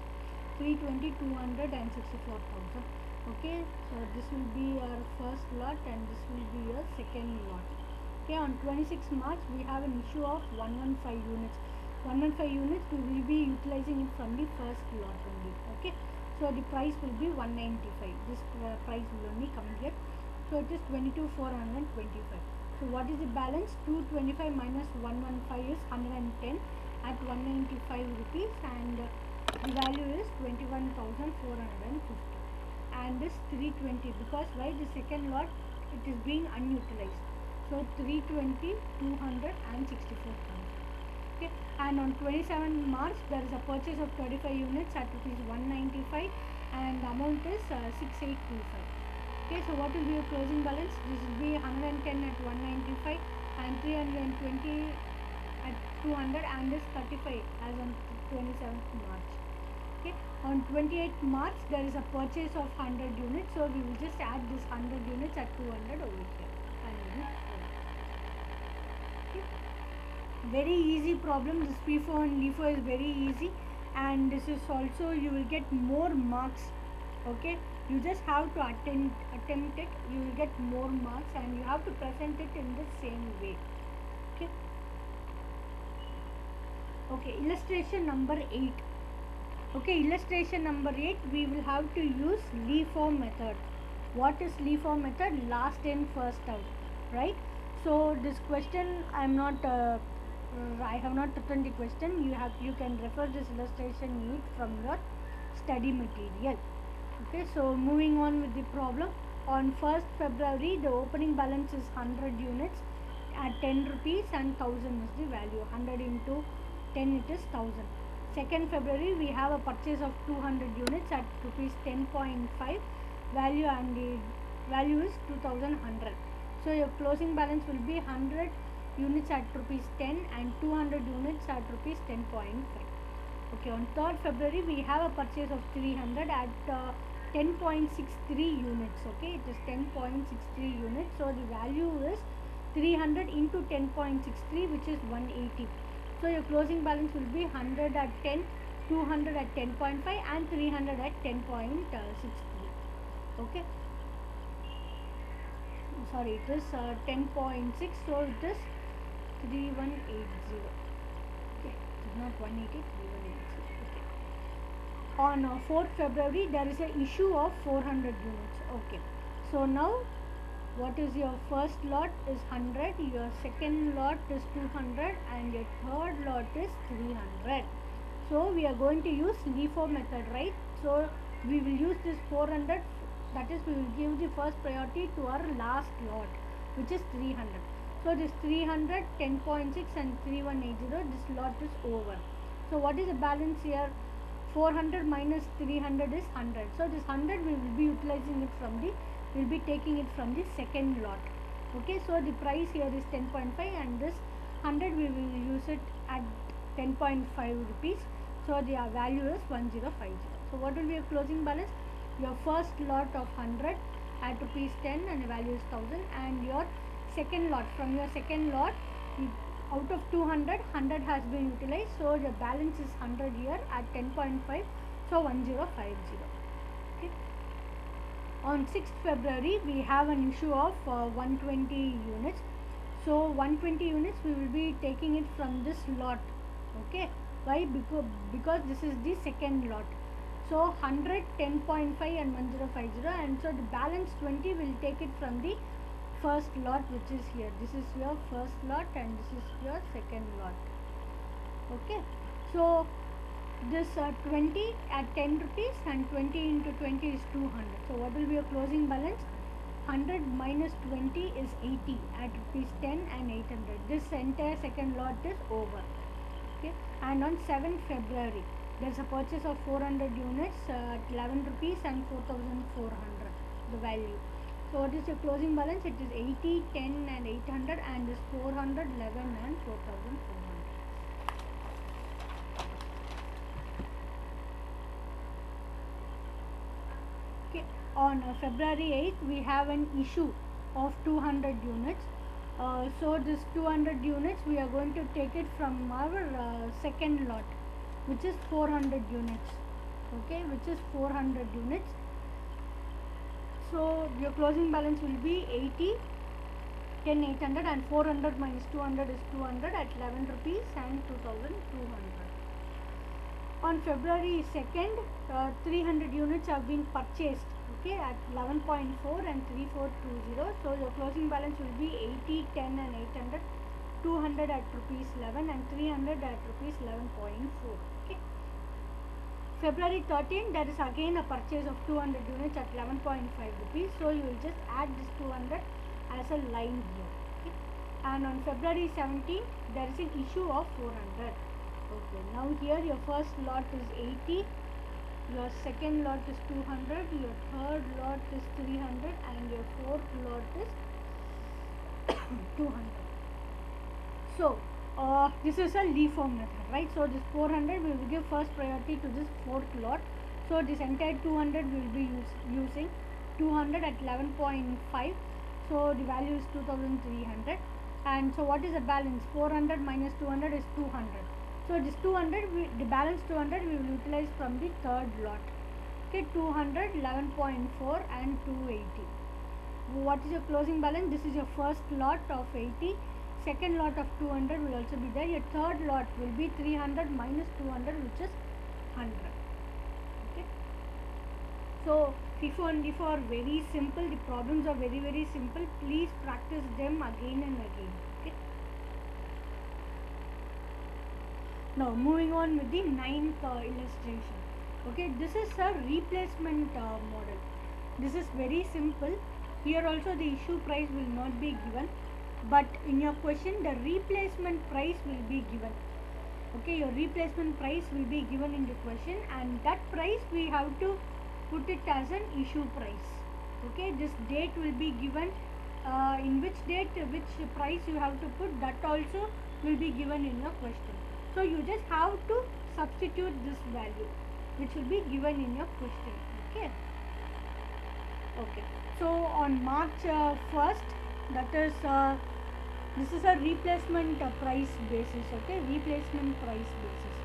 320, 200 and 64,000. Okay, so this will be your first lot and this will be your second lot. Okay, on 26th March, we have an issue of 115 units. 115 units we will be utilizing it from the first lot only. Okay, so the price will be 195. This price will only come here. So it is 22,425. So what is the balance? 225 minus 115 is 110 at 195 rupees, and the value is 21,450. And this 320, because why? The second lot it is being unutilized. So 320, 200 and 64,000. Okay, and on 27 March there is a purchase of 35 units at rupees 195 and the amount is 6825. Okay, so what will be your closing balance? This will be 110 at 195 and 320 at 200 and this 35 as on 27th March. Okay, on 28th March there is a purchase of 100 units, so we will just add this 100 units at 200 over here and very easy problem. This P4 and LIFO is very easy, and this is also you will get more marks. Okay, you just have to attempt it, you will get more marks, and you have to present it in the same way. Okay, okay, illustration number 8. Okay, illustration number 8, we will have to use LIFO method. What is LIFO method? Last in, first out, right? So this question I have not written the question. You can refer this illustration from your study material. Okay, so moving on with the problem. On 1st February, the opening balance is 100 units at 10 rupees and 1000 is the value. 100 into 10 it is 1000. 2nd February, we have a purchase of 200 units at rupees 10.5 value, and the value is 2100. So your closing balance will be 100 units at rupees 10 and 200 units at rupees 10.5. Okay, on 3rd February we have a purchase of 300 at 10.63 units. Okay, it is 10.63 units, so the value is 300 into 10.63, which is 180. So your closing balance will be 100 at 10, 200 at 10.5 and 300 at 10.63. okay, sorry, it is 10.6, so it is 3180. Okay, it is not 180, 3180. Okay. On 4th February there is an issue of 400 units. Okay, so now what is your first lot is 100, your second lot is 200 and your third lot is 300. So we are going to use LIFO method, right? So we will use this 400, that is we will give the first priority to our last lot, which is 300. So this 300, 10.6 and 3180, this lot is over. So what is the balance here? 400 minus 300 is 100. So this 100 we will be utilizing it from the, we will be taking it from the second lot. Okay, so the price here is 10.5 and this 100 we will use it at 10.5 rupees. So the value is 1050. So what will be your closing balance? Your first lot of 100 at rupees 10 and the value is 1000, and your second lot, from your second lot, out of 200, 100 has been utilized, so the balance is 100 here at 10.5, so 1050. Okay. On 6th February, we have an issue of 120 units. So 120 units we will be taking it from this lot. Okay. Why? Because this is the second lot. So 100, 10.5 and 1050, and so the balance 20 will take it from the first lot, which is here. This is your first lot and this is your second lot. Okay. So this 20 at 10 rupees and 20 into 20 is 200. So what will be your closing balance? 100 minus 20 is 80 at rupees 10 and 800. This entire second lot is over. Okay. And on 7th February, there is a purchase of 400 units at 11 rupees and 4400 the value. So what is your closing balance? It is 80, 10 and 800, and this 400, 11 and 4400. Okay. On February 8th, we have an issue of 200 units. So this 200 units, we are going to take it from our second lot, which is 400 units. Okay, which is 400 units. So your closing balance will be 80, 10, 800, and 400 minus 200 is 200 at 11 rupees and 2200. On February 2nd, 300 units have been purchased, okay, at 11.4 and 3420. So your closing balance will be 80, 10 and 800, 200 at rupees 11 and 300 at rupees 11.4. Okay. February 13th, there is again a purchase of 200 units at 11.5 rupees. So you will just add this 200 as a line here. Okay. And on February 17th, there is an issue of 400. Okay. Now here your first lot is 80, your second lot is 200, your third lot is 300, and your fourth lot is 200. So this is a LIFO method, right? So this 400 we will give first priority to this fourth lot. So this entire 200 we will be using 200 at 11.5. So the value is 2300. And so what is the balance? 400 minus 200 is 200. So this 200, the balance 200 we will utilize from the third lot. Okay, 200, 11.4 and 280. What is your closing balance? This is your first lot of 80. Second lot of 200 will also be there. Your third lot will be 300 minus 200, which is 100. Okay. So FIFO and LIFO are very simple. The problems are very, very simple. Please practice them again and again. Okay. Now moving on with the ninth illustration. Okay, this is a replacement model. This is very simple. Here also the issue price will not be given, but in your question the replacement price will be given. Okay, your replacement price will be given in the question, and that price we have to put it as an issue price. Okay, this date will be given, in which date which price you have to put, that also will be given in your question. So you just have to substitute this value which will be given in your question. Okay. Okay. So on March 1st, that is this is a replacement price basis. Okay, replacement price basis.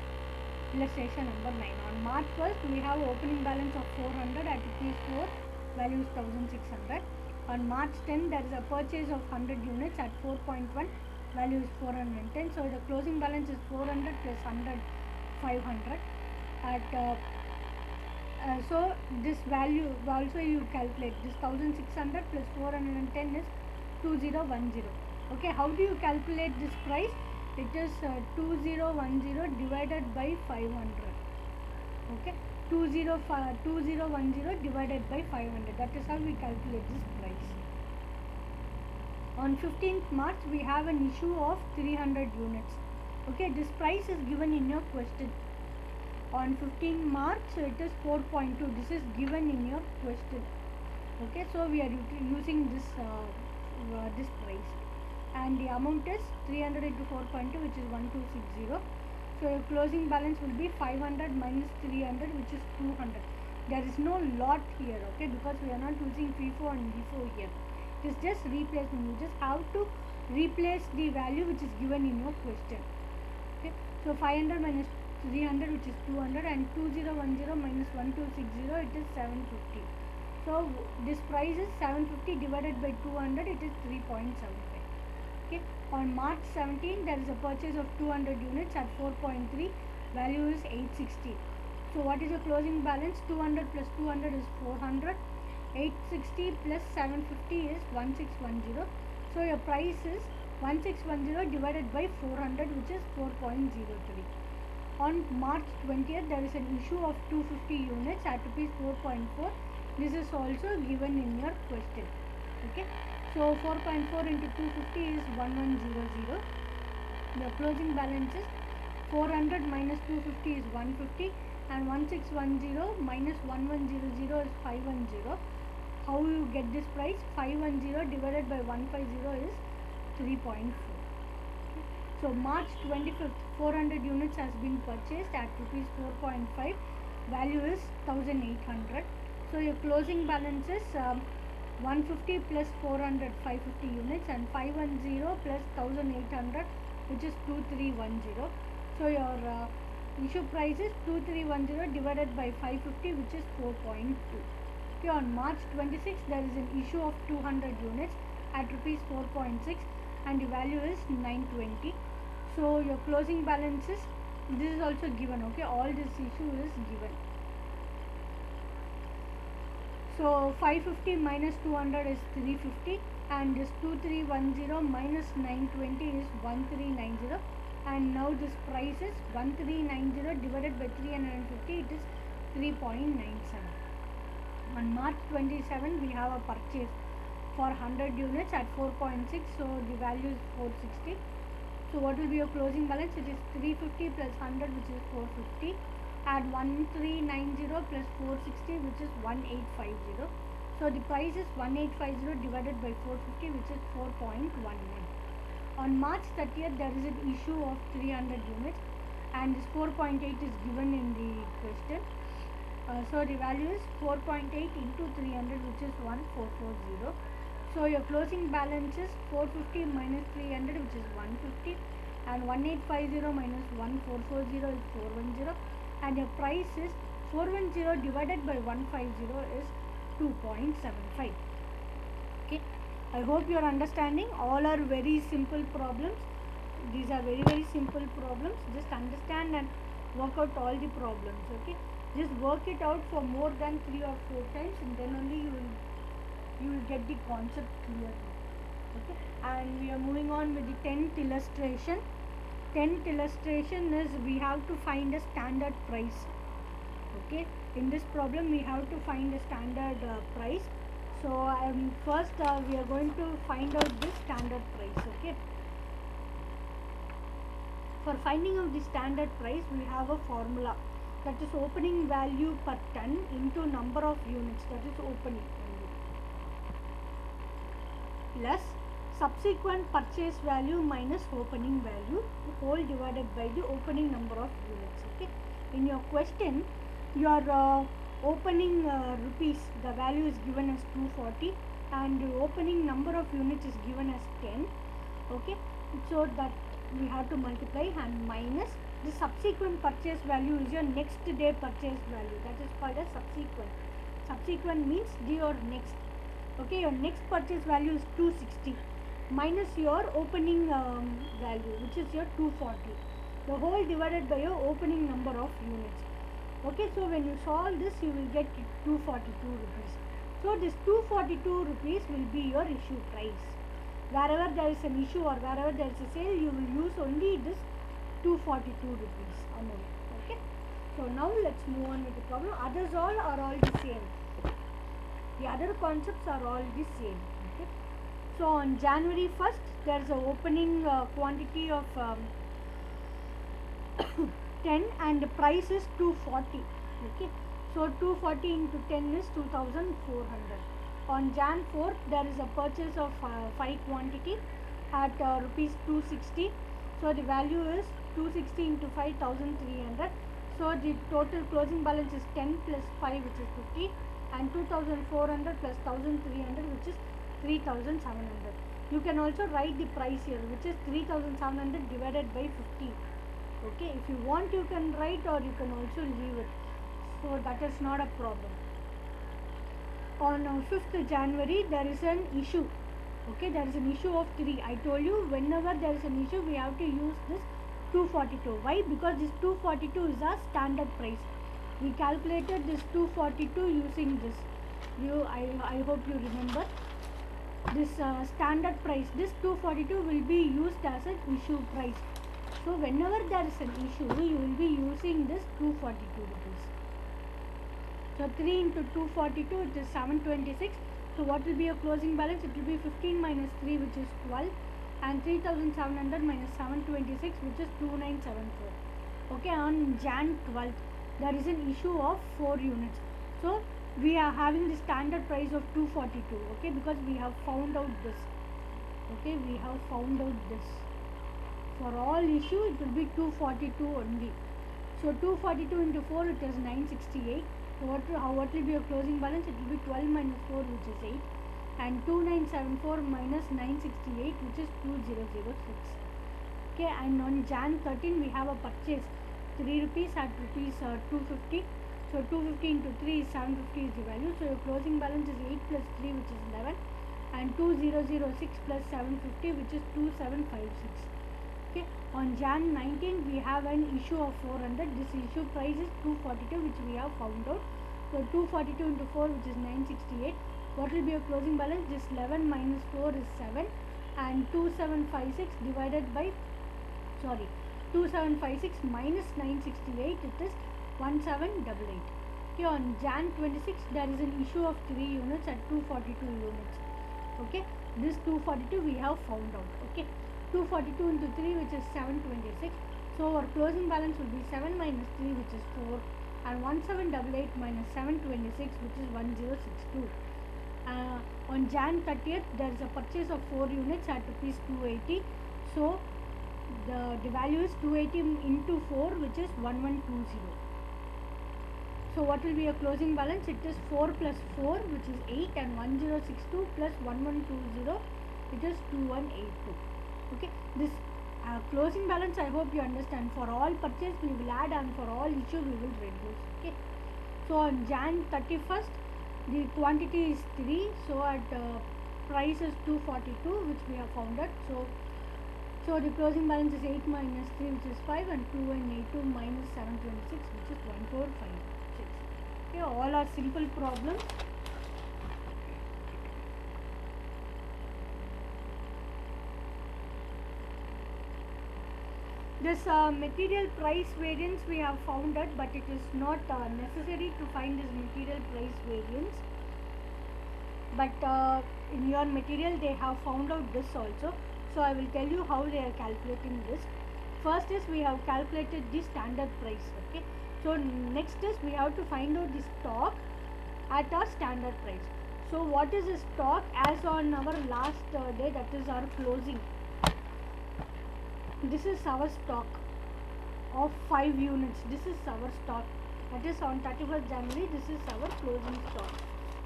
Illustration number 9. On March 1st, we have opening balance of 400 at rupees 4, value is 1600. On March 10th, there is a purchase of 100 units at 4.1, value is 410. So the closing balance is 400 plus 100, 500. At so this value also you calculate. This 1600 plus 410 is 2010. Okay, how do you calculate this price? It is 2010 divided by 500. Okay, 2010 divided by 500. That is how we calculate this price. On 15th March, we have an issue of 300 units. Okay, this price is given in your question. On 15th March, it is 4.2. This is given in your question. Okay, so we are using this this price, and the amount is 300 into 4.2, which is 1260. So your closing balance will be 500 minus 300, which is 200. There is no lot here, okay, because we are not using FIFO and LIFO here. It is just replacement. You just have to replace the value which is given in your question. Okay, so 500 minus 300, which is 200, and 2010 minus 1260, it is 750. So this price is 750 divided by 200, it is 3.75. Okay, on March 17 there is a purchase of 200 units at 4.3, value is 860. So what is your closing balance? 200 plus 200 is 400, 860 plus 750 is 1610. So your price is 1610 divided by 400, which is 4.03. On March 20th there is an issue of 250 units at rupees 4.4. This is also given in your question. Okay, so 4.4 into 250 is 1100. The closing balance is 400 minus 250 is 150, and 1610 minus 1100 is 510. How you get this price? 510 divided by 150 is 3.4. So March 25th, 400 units has been purchased at rupees 4.5. Value is 1800. So your closing balance is 150 plus 400, 550 units, and 510 plus 1800, which is 2310. So your issue price is 2310 divided by 550, which is 4.2. Okay, on March 26th there is an issue of 200 units at rupees 4.6, and the value is 920. So your closing balance is, this is also given. Okay, all this issue is given. So 550 minus 200 is 350, and this 2310 minus 920 is 1390, and now this price is 1390 divided by 350, it is 3.97. On March 27 we have a purchase for 100 units at 4.6, so the value is 460. So what will be your closing balance? It is 350 plus 100, which is 450. Add 1390 plus 460, which is 1850. So the price is 1850 divided by 450, which is 4.11. On March 30th there is an issue of 300 units, and this 4.8 is given in the question. So the value is 4.8 into 300, which is 1440. So your closing balance is 450 minus 300, which is 150, and 1850 minus 1440 is 410, and your price is 410 divided by 150 is 2.75. Okay, I hope you are understanding. All are very simple problems. These are very simple problems. Just understand and work out all the problems. Okay, just work it out for more than 3 or 4 times, and then only you will get the concept clearly. Okay, and we are moving on with the 10th illustration. 10th illustration is we have to find a standard price. Okay, in this problem we have to find a standard price. So first we are going to find out the standard price. Okay, for finding out the standard price we have a formula, that is opening value per ton into number of units, that is opening only, plus subsequent purchase value minus opening value whole divided by the opening number of units. Okay, in your question your opening rupees, the value is given as 240, and the opening number of units is given as 10. Okay, so that we have to multiply, and minus the subsequent purchase value is your next day purchase value, that is called as subsequent. Subsequent means your next. Okay, your next purchase value is 260 minus your opening value, which is your 240, the whole divided by your opening number of units. Okay, so when you solve this you will get 242 rupees. So this 242 rupees will be your issue price. Wherever there is an issue or wherever there is a sale, you will use only this 242 rupees amount. Okay, so now let's move on with the problem. Others all are all the same. The other concepts are all the same. Okay, so on January 1st there is a opening quantity of 10, and the price is 240. Okay, so 240 into 10 is 2400. On Jan 4th there is a purchase of 5 quantity at rupees 260. So the value is 260 into 5300. So the total closing balance is 10 plus 5, which is 50, and 2400 plus 1300, which is 3700. You can also write the price here, which is 3700 divided by 50. Okay, if you want you can write, or you can also leave it, so that is not a problem. On 5th January there is an issue. Okay, there is an issue of 3. I told you whenever there is an issue we have to use this 242. Why? Because this 242 is our standard price. We calculated this 242 using this. I hope you remember this standard price. This 242 will be used as an issue price. So whenever there is an issue you will be using this 242 rupees. So 3 into 242, it is 726. So what will be your closing balance? It will be 15 minus 3, which is 12, and 3700 minus 726, which is 2974. Okay, on Jan 12th there is an issue of 4 units. So we are having the standard price of 242. Okay, because we have found out this. Okay, we have found out this. For all issue it will be 242 only. So 242 into 4, it is 968. So what will be your closing balance? It will be 12 minus 4, which is 8, and 2974 minus 968, which is 2006. Okay, and on Jan 13 we have a purchase 3 rupees at rupees 250. So 250 into 3 is 750 is the value. So your closing balance is 8 plus 3, which is 11, and 2006 plus 750, which is 2756. Okay, on Jan 19 we have an issue of 400. This issue price is 242, which we have found out. So 242 into 4, which is 968. What will be your closing balance? This 11 minus 4 is 7, and 2756 divided by 2756 minus 968, it is 1788. Okay, on Jan 26 there is an issue of 3 units at 242 units. Okay, this 242 we have found out. Okay, 242 into 3, which is 726. So our closing balance will be 7 minus 3, which is 4, and 1788 minus 726, which is 1062. On Jan 30th there is a purchase of 4 units at rupees 280. So the value is 280 into 4, which is 1120. So what will be your closing balance? It is 4 plus 4, which is 8, and 1062 plus 1120, it is 2182. Okay, this closing balance I hope you understand. For all purchase we will add, and for all issue we will reduce. Okay, so on Jan 31st the quantity is 3. So at price is 242, which we have found out. So the closing balance is 8 minus 3, which is 5, and 2182 minus 726, which is 1456. Okay, all are simple problems. This material price variance we have found out, but it is not necessary to find this material price variance. But in your material they have found out this also. So I will tell you how they are calculating this. First is we have calculated the standard price. Okay. So next is we have to find out the stock at our standard price. So what is the stock as on our last day, that is our closing? This is our stock of 5 units. This is our stock. That is on 31st January. This is our closing stock.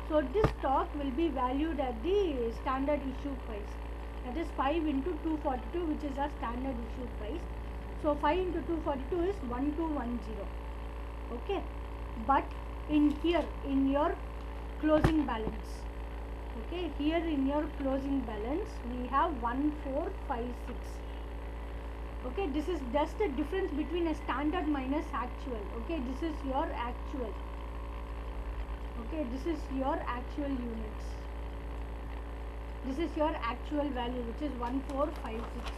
So this stock will be valued at the standard issue price. That is 5 into 242, which is our standard issue price. So 5 into 242 is 1210. Okay. But in here, in your closing balance, okay, here in your closing balance we have 1456. Okay, this is just the difference between a standard minus actual. Okay, this is your actual. Okay, this is your actual units. This is your actual value, which is 1456.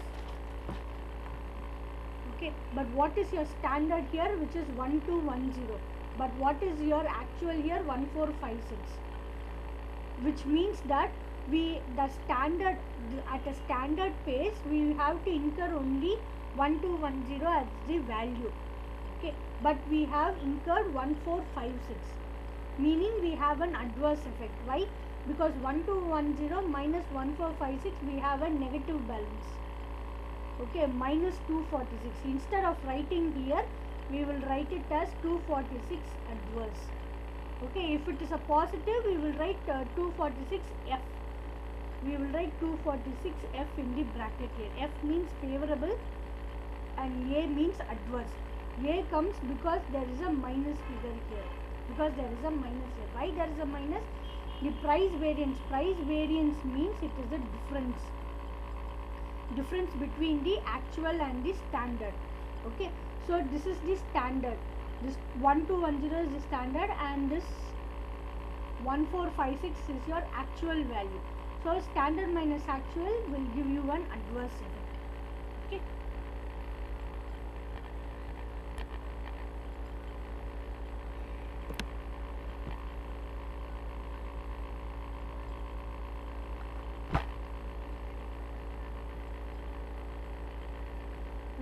Okay, but what is your standard here, which is 1210? But what is your actual here? 1456. Which means that at a standard pace we have to incur only 1210 as the value. Okay, but we have incurred 1456, meaning we have an adverse effect. Why? Because 1210 minus 1456, we have a negative balance. Okay, minus 246. Instead of writing here, we will write it as 246 adverse. Okay, if it is a positive, we will write 246 F. we will write 246F in the bracket here. F means favorable and A means adverse. A comes because there is a minus figure here. Because there is a minus here. Why there is a minus? The price variance. Price variance means it is the difference between the actual and the standard. Okay. So this is the standard. This 1210 is the standard and this 1456 is your actual value. So standard minus actual will give you an adverse effect. Okay.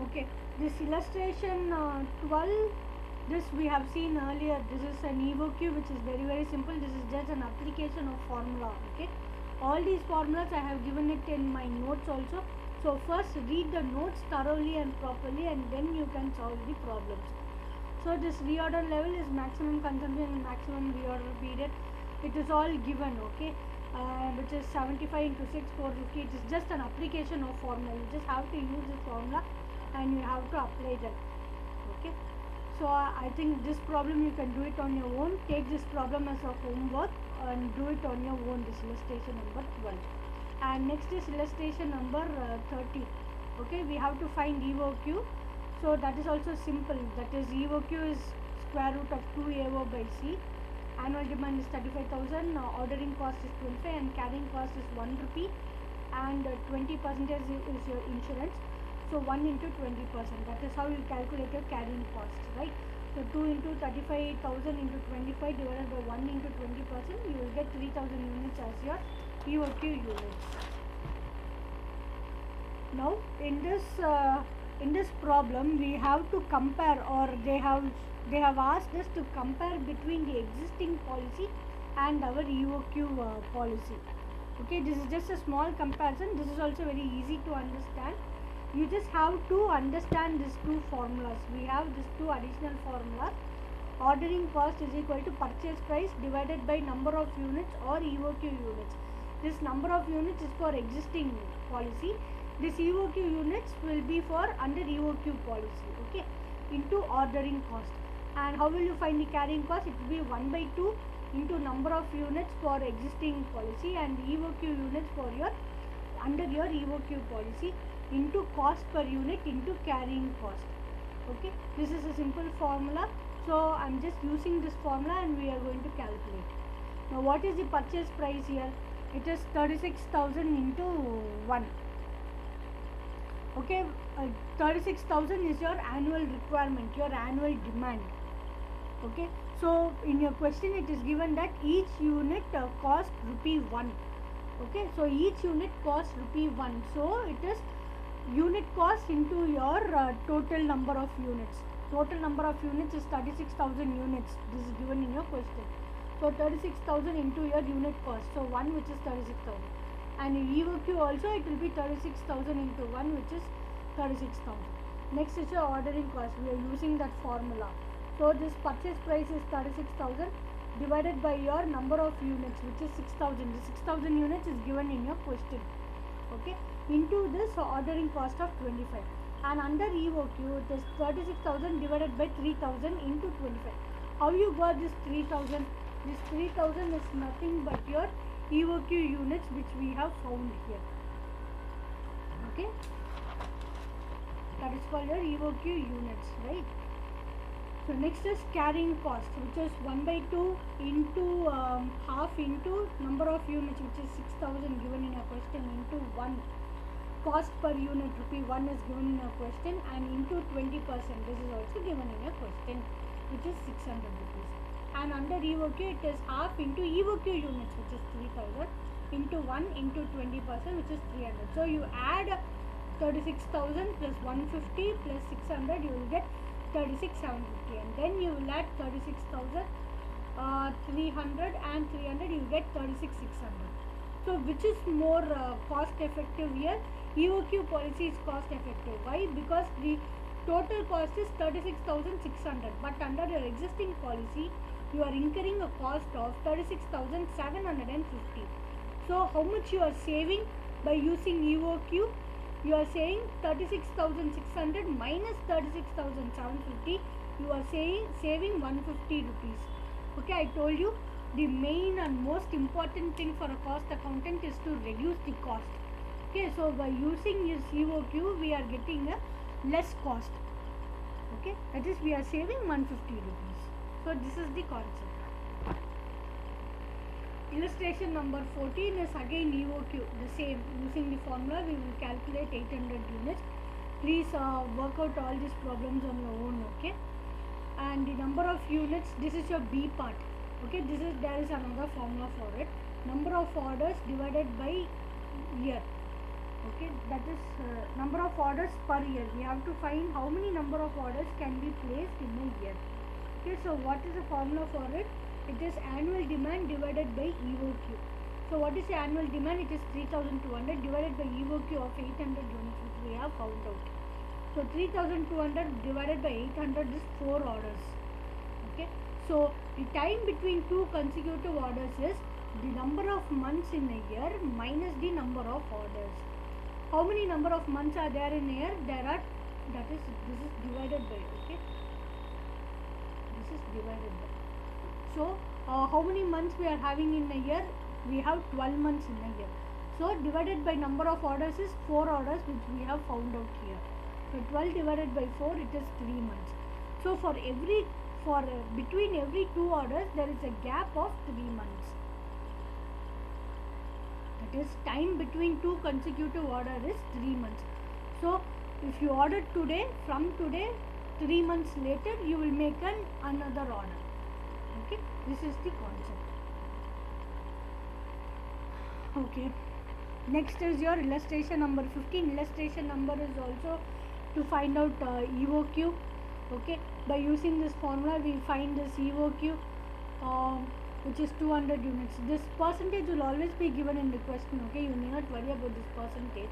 Okay, this illustration 12, this we have seen earlier. This is an EOQ which is very simple. This is just an application of formula. Okay, all these formulas I have given it in my notes also. So first read the notes thoroughly and properly and then you can solve the problems. So this reorder level is maximum consumption and maximum reorder period. It is all given. Okay, which is 75 into 6 450. It is just an application of formula. You just have to use this formula and you have to apply them. Okay, so I think this problem you can do it on your own. Take this problem as a homework and do it on your own. This illustration number 12 and next is illustration number 30. Okay, we have to find EOQ. So that is also simple. That is EOQ is square root of 2AO by C. Annual demand is 35,000. Ordering cost is 25 and carrying cost is 1 rupee and 20% is your insurance. So 1 into 20%. That is how you calculate your carrying costs, right? So 2 into 35,000 into 25 divided by 1 into 20%, you will get 3,000 units as your EOQ units. Now in this problem we have to compare, or they have asked us to compare between the existing policy and our EOQ policy. Okay, this is just a small comparison. This is also very easy to understand. You just have to understand these two formulas. We have these two additional formulas. Ordering cost is equal to purchase price divided by number of units or EOQ units. This number of units is for existing policy. This EOQ units will be for under EOQ policy. Okay, into ordering cost. And how will you find the carrying cost? It will be 1 by 2 into number of units for existing policy and EOQ units for your under your EOQ policy into cost per unit into carrying cost. Okay, this is a simple formula. So I'm just using this formula and we are going to calculate. Now what is the purchase price here? It is 36,000 into 1. Okay, 36,000 is your annual requirement, your annual demand. Okay, so in your question it is given that each unit cost rupee 1. Okay, so each unit costs rupee 1. So it is unit cost into your total number of units. Total number of units is 36,000 units. This is given in your question. So 36,000 into your unit cost. So 1 which is 36,000. And in EOQ also it will be 36,000 into 1 which is 36,000. Next is your ordering cost. We are using that formula. So this purchase price is 36,000 divided by your number of units which is 6,000. The 6,000 units is given in your question. Okay, into this ordering cost of 25. And under EOQ it is 36,000 divided by 3,000 into 25. How you got this 3,000? This 3,000 is nothing but your EOQ units which we have found here. Okay, that is called your EOQ units, right? So next is carrying cost, which is 1 by 2 into half into number of units which is 6,000 given in a question into 1. Cost per unit rupee 1 is given in a question and into 20%. This is also given in a question which is 600 rupees. And under EOQ it is half into EOQ units which is 3,000 into 1 into 20% which is 300. So you add 36,000 plus 150 plus 600, you will get 36,750, and then you will add 36,300 and 300, you will get 36,600. So which is more cost effective here? EOQ policy is cost effective. Why? Because the total cost is 36,600, but under your existing policy you are incurring a cost of 36,750. So how much you are saving by using EOQ? You are saying 36,600 minus 36,750. You are saying saving 150 rupees. Okay, I told you the main and most important thing for a cost accountant is to reduce the cost. Okay, so by using this EOQ, we are getting a less cost. Okay, that is we are saving 150 rupees. So this is the concept. Illustration number 14 is again EOQ, the same. Using the formula, we will calculate 800 units. Please work out all these problems on your own. Okay, and the number of units, this is your B part. Okay, there is another formula for it. Number of orders divided by year. Okay, that is number of orders per year. We have to find how many number of orders can be placed in a year. Okay, so what is the formula for it? It is annual demand divided by EOQ. So what is the annual demand? It is 3,200 divided by EOQ of 800 units, which we have found out. So 3,200 divided by 800 is 4 orders. Okay, so the time between two consecutive orders is the number of months in a year minus the number of orders. How many number of months are there in a year? This is divided by. Okay, this is divided by. So how many months we are having in a year? We have 12 months in a year. So divided by number of orders is 4 orders, which we have found out here. So 12 divided by 4, it is 3 months. So between every 2 orders, there is a gap of 3 months. That is, time between 2 consecutive orders is 3 months. So if you order today, from today, 3 months later, you will make another order. Okay, this is the concept. Okay, next is your illustration number 15. Illustration number is also to find out EOQ. Okay, by using this formula, we find this EOQ, which is 200 units. This percentage will always be given in the question. Okay, you need not worry about this percentage.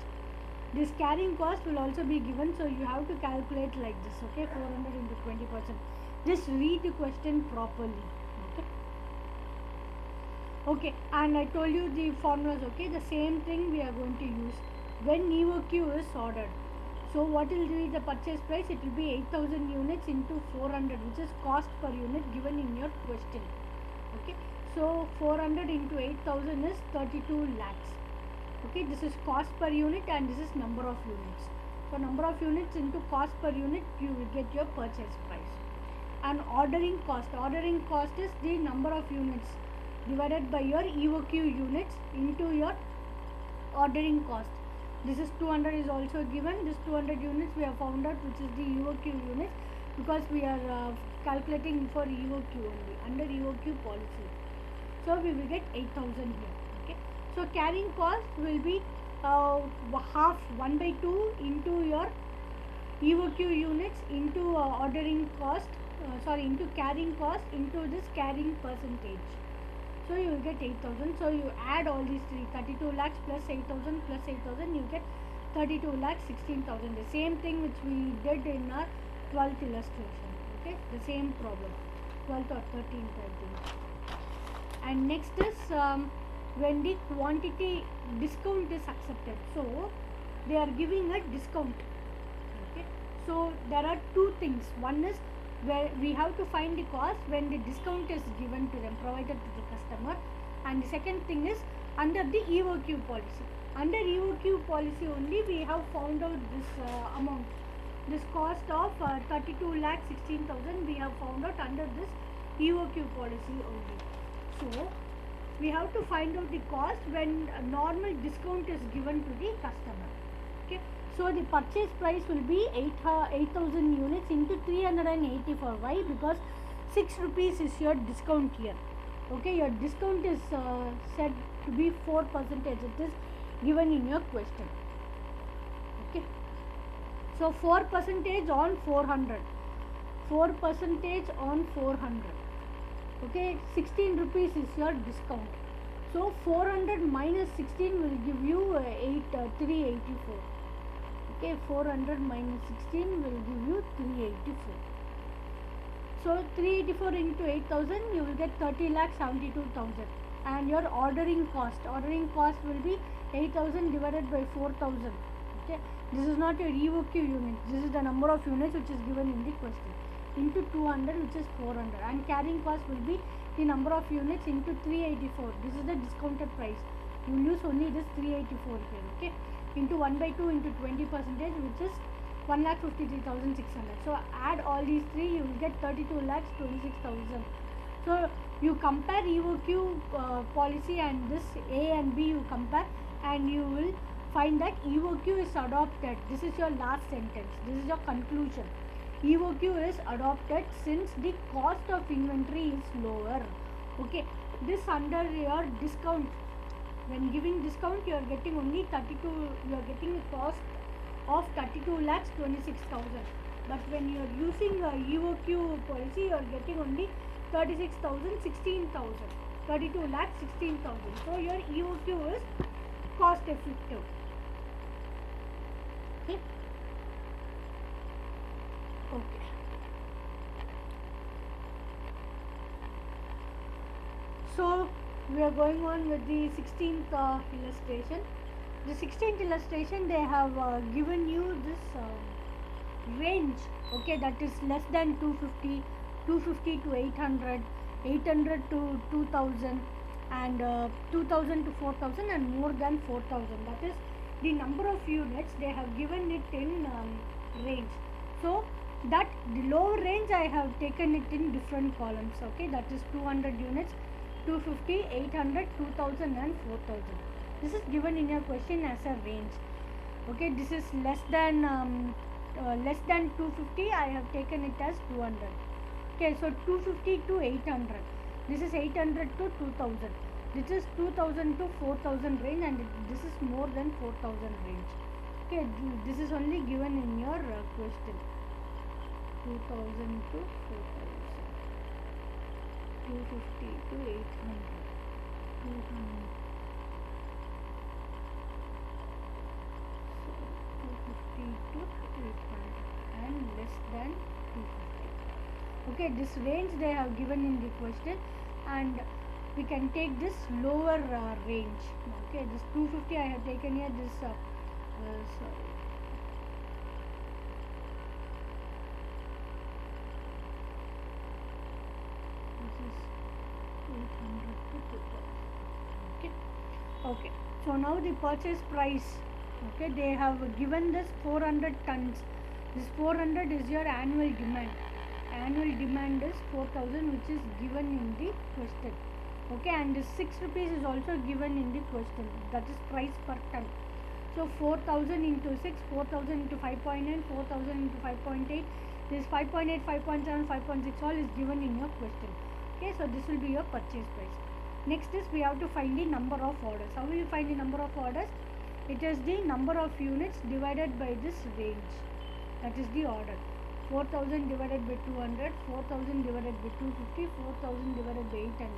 This carrying cost will also be given, so you have to calculate like this. Okay, 400 into 20%. Just read the question properly. Okay, and I told you the formulas. Okay, the same thing we are going to use when EOQ is ordered. So what will be the purchase price? It will be 8,000 units into 400, which is cost per unit given in your question. Okay, so 400 into 8,000 is 32 lakhs. Okay, this is cost per unit and this is number of units. So number of units into cost per unit, you will get your purchase price. And ordering cost is the number of units divided by your EOQ units into your ordering cost. This is 200 is also given. This 200 units we have found out, which is the EOQ units, because we are calculating for EOQ only under EOQ policy. So we will get 8,000 here. Okay, so carrying cost will be half 1 by 2 into your EOQ units into ordering cost, into carrying cost into this carrying percentage. So you will get 8,000. So you add all these three, 32 lakhs plus 8,000 plus 8,000, you get 32 lakhs 16,000. The same thing which we did in our 12th illustration. Okay, the same problem, 12th or 13th I think. And next is when the quantity discount is accepted. So they are giving a discount. Okay, so there are two things. One is where we have to find the cost when the discount is given to them, provided to the customer, and the second thing is under the EOQ policy. Under EOQ policy only we have found out this amount, this cost of 32 lakh 16,000 we have found out under this EOQ policy only. So we have to find out the cost when a normal discount is given to the customer. Okay, so the purchase price will be 8,000 units into 384. Why? Because 6 rupees is your discount here. Okay, your discount is said to be 4%. It is given in your question. Okay, so 4% on 400. 4% on 400. Okay, 16 rupees is your discount. So 400 minus 16 will give you 384. Okay, 400 minus 16 will give you 384. So 384 into 8,000, you will get 30 lakh 72,000. and your ordering cost will be 8000 divided by 4000. Okay, this is not your EOQ unit, this is the number of units which is given in the question, into 200, which is 400, and carrying cost will be the number of units into 384. This is the discounted price, you will use only this 384 here. Okay, into 1 by 2 into 20%, which is 1,53,600. So add all these three, you will get 32,26,000. So you compare EOQ policy and this A and B, you compare, and you will find that EOQ is adopted. This is your last sentence, this is your conclusion. EOQ is adopted since the cost of inventory is lower. Okay, this under your discount, when giving discount you are getting only 32, you are getting a cost of 32,26,000, but when you are using EOQ policy you are getting only 36,000, 16,000, 32,16,000. So your EOQ is cost effective. Okay. Okay. So we are going on with the 16th illustration. The 16th illustration, they have given you this range, okay, that is less than 250, 250 to 800, 800 to 2000, and 2000 to 4000, and more than 4000. That is the number of units they have given it in range. So that the lower range I have taken it in different columns. Okay, that is 200 units, 250, 800, 2000, and 4000. This is given in your question as a range. Okay, this is less than 250, I have taken it as 200. Okay, so 250 to 800, this is 800 to 2000, this is 2000 to 4000 range, and this is more than 4000 range. Okay, this is only given in your question. 2000 to 4000, 250 to 800, 200. 250 to 800 and less than 250. Okay, this range they have given in the question, and we can take this lower range. Okay, this 250 I have taken here, this sorry, this is 800 to 2000. Okay, okay, so now the purchase price. Okay, they have given this 400 tons. This 400 is your annual demand. Annual demand is 4000, which is given in the question. Okay, and this 6 rupees is also given in the question. That is price per ton. So 4000 into 6, 4000 into 5.9, 4000 into 5.8. This 5.8, 5.7, 5.6 all is given in your question. Okay, so this will be your purchase price. Next is we have to find the number of orders. How will you find the number of orders? It is the number of units divided by this range. That is the order. 4000 divided by 200, 4000 divided by 250, 4000 divided by 800.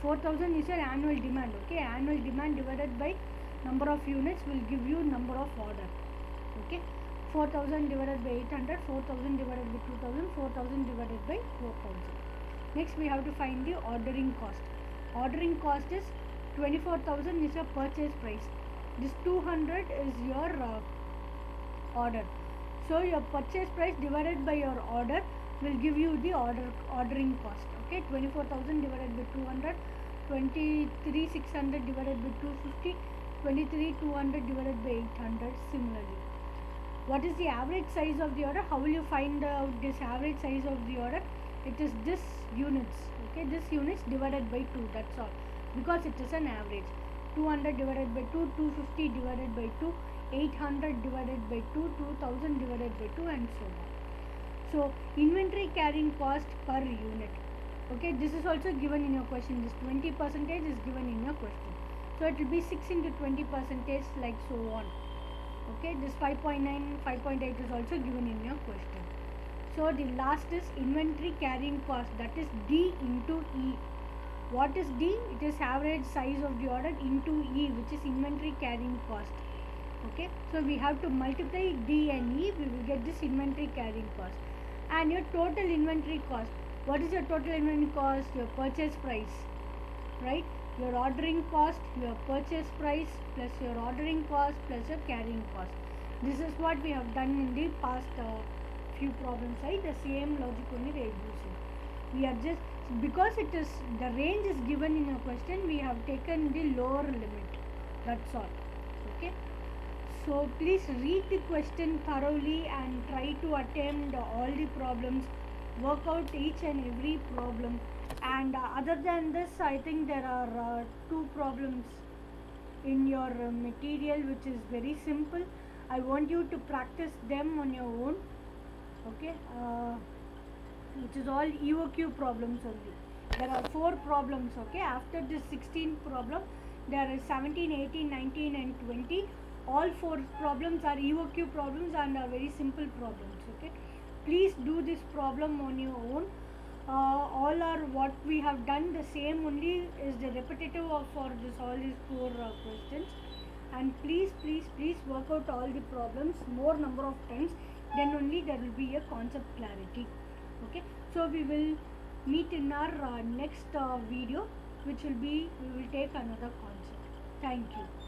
4000 is your annual demand. Okay, annual demand divided by number of units will give you number of order. Okay, 4000 divided by 800, 4000 divided by 2000, 4000 divided by 4000. Next we have to find the ordering cost. Ordering cost is 24,000 is your purchase price. This 200 is your order. So your purchase price divided by your order will give you the ordering cost. Okay, 24,000 divided by 200, 23,600 divided by 250, 23,200 divided by 800. Similarly, what is the average size of the order? How will you find out this average size of the order? It is this units. Okay, this units divided by 2. That's all, because it is an average. 200 divided by 2, 250 divided by 2, 800 divided by 2, 2000 divided by 2, and so on. So inventory carrying cost per unit. Okay, this is also given in your question. This 20% is given in your question. So it will be 6 into 20%, like so on. Okay, this 5.9, 5.8 is also given in your question. So the last is inventory carrying cost, that is D into E. What is D? It is average size of the order into E, which is inventory carrying cost. Okay, so we have to multiply D and E, we will get this inventory carrying cost. And your total inventory cost. What is your total inventory cost? Your purchase price, right? your ordering cost, your purchase price plus your ordering cost plus your carrying cost. This is what we have done in the past few problems, right? The same logic only they are using. We are just, because it is the range is given in a question, we have taken the lower limit, that's all. Okay, so please read the question thoroughly and try to attempt all the problems, work out each and every problem. And other than this, I think there are two problems in your material which is very simple. I want you to practice them on your own. Okay, which is all EOQ problems only. There are 4 problems. Okay, after this 16 problem there is 17, 18, 19 and 20. All 4 problems are EOQ problems and are very simple problems. Okay, please do this problem on your own. All are what we have done the same only, is the repetitive of for this all these 4 questions. And please work out all the problems more number of times, then only there will be a concept clarity. Okay, so we will meet in our next video, which will be, we will take another concept. Thank you.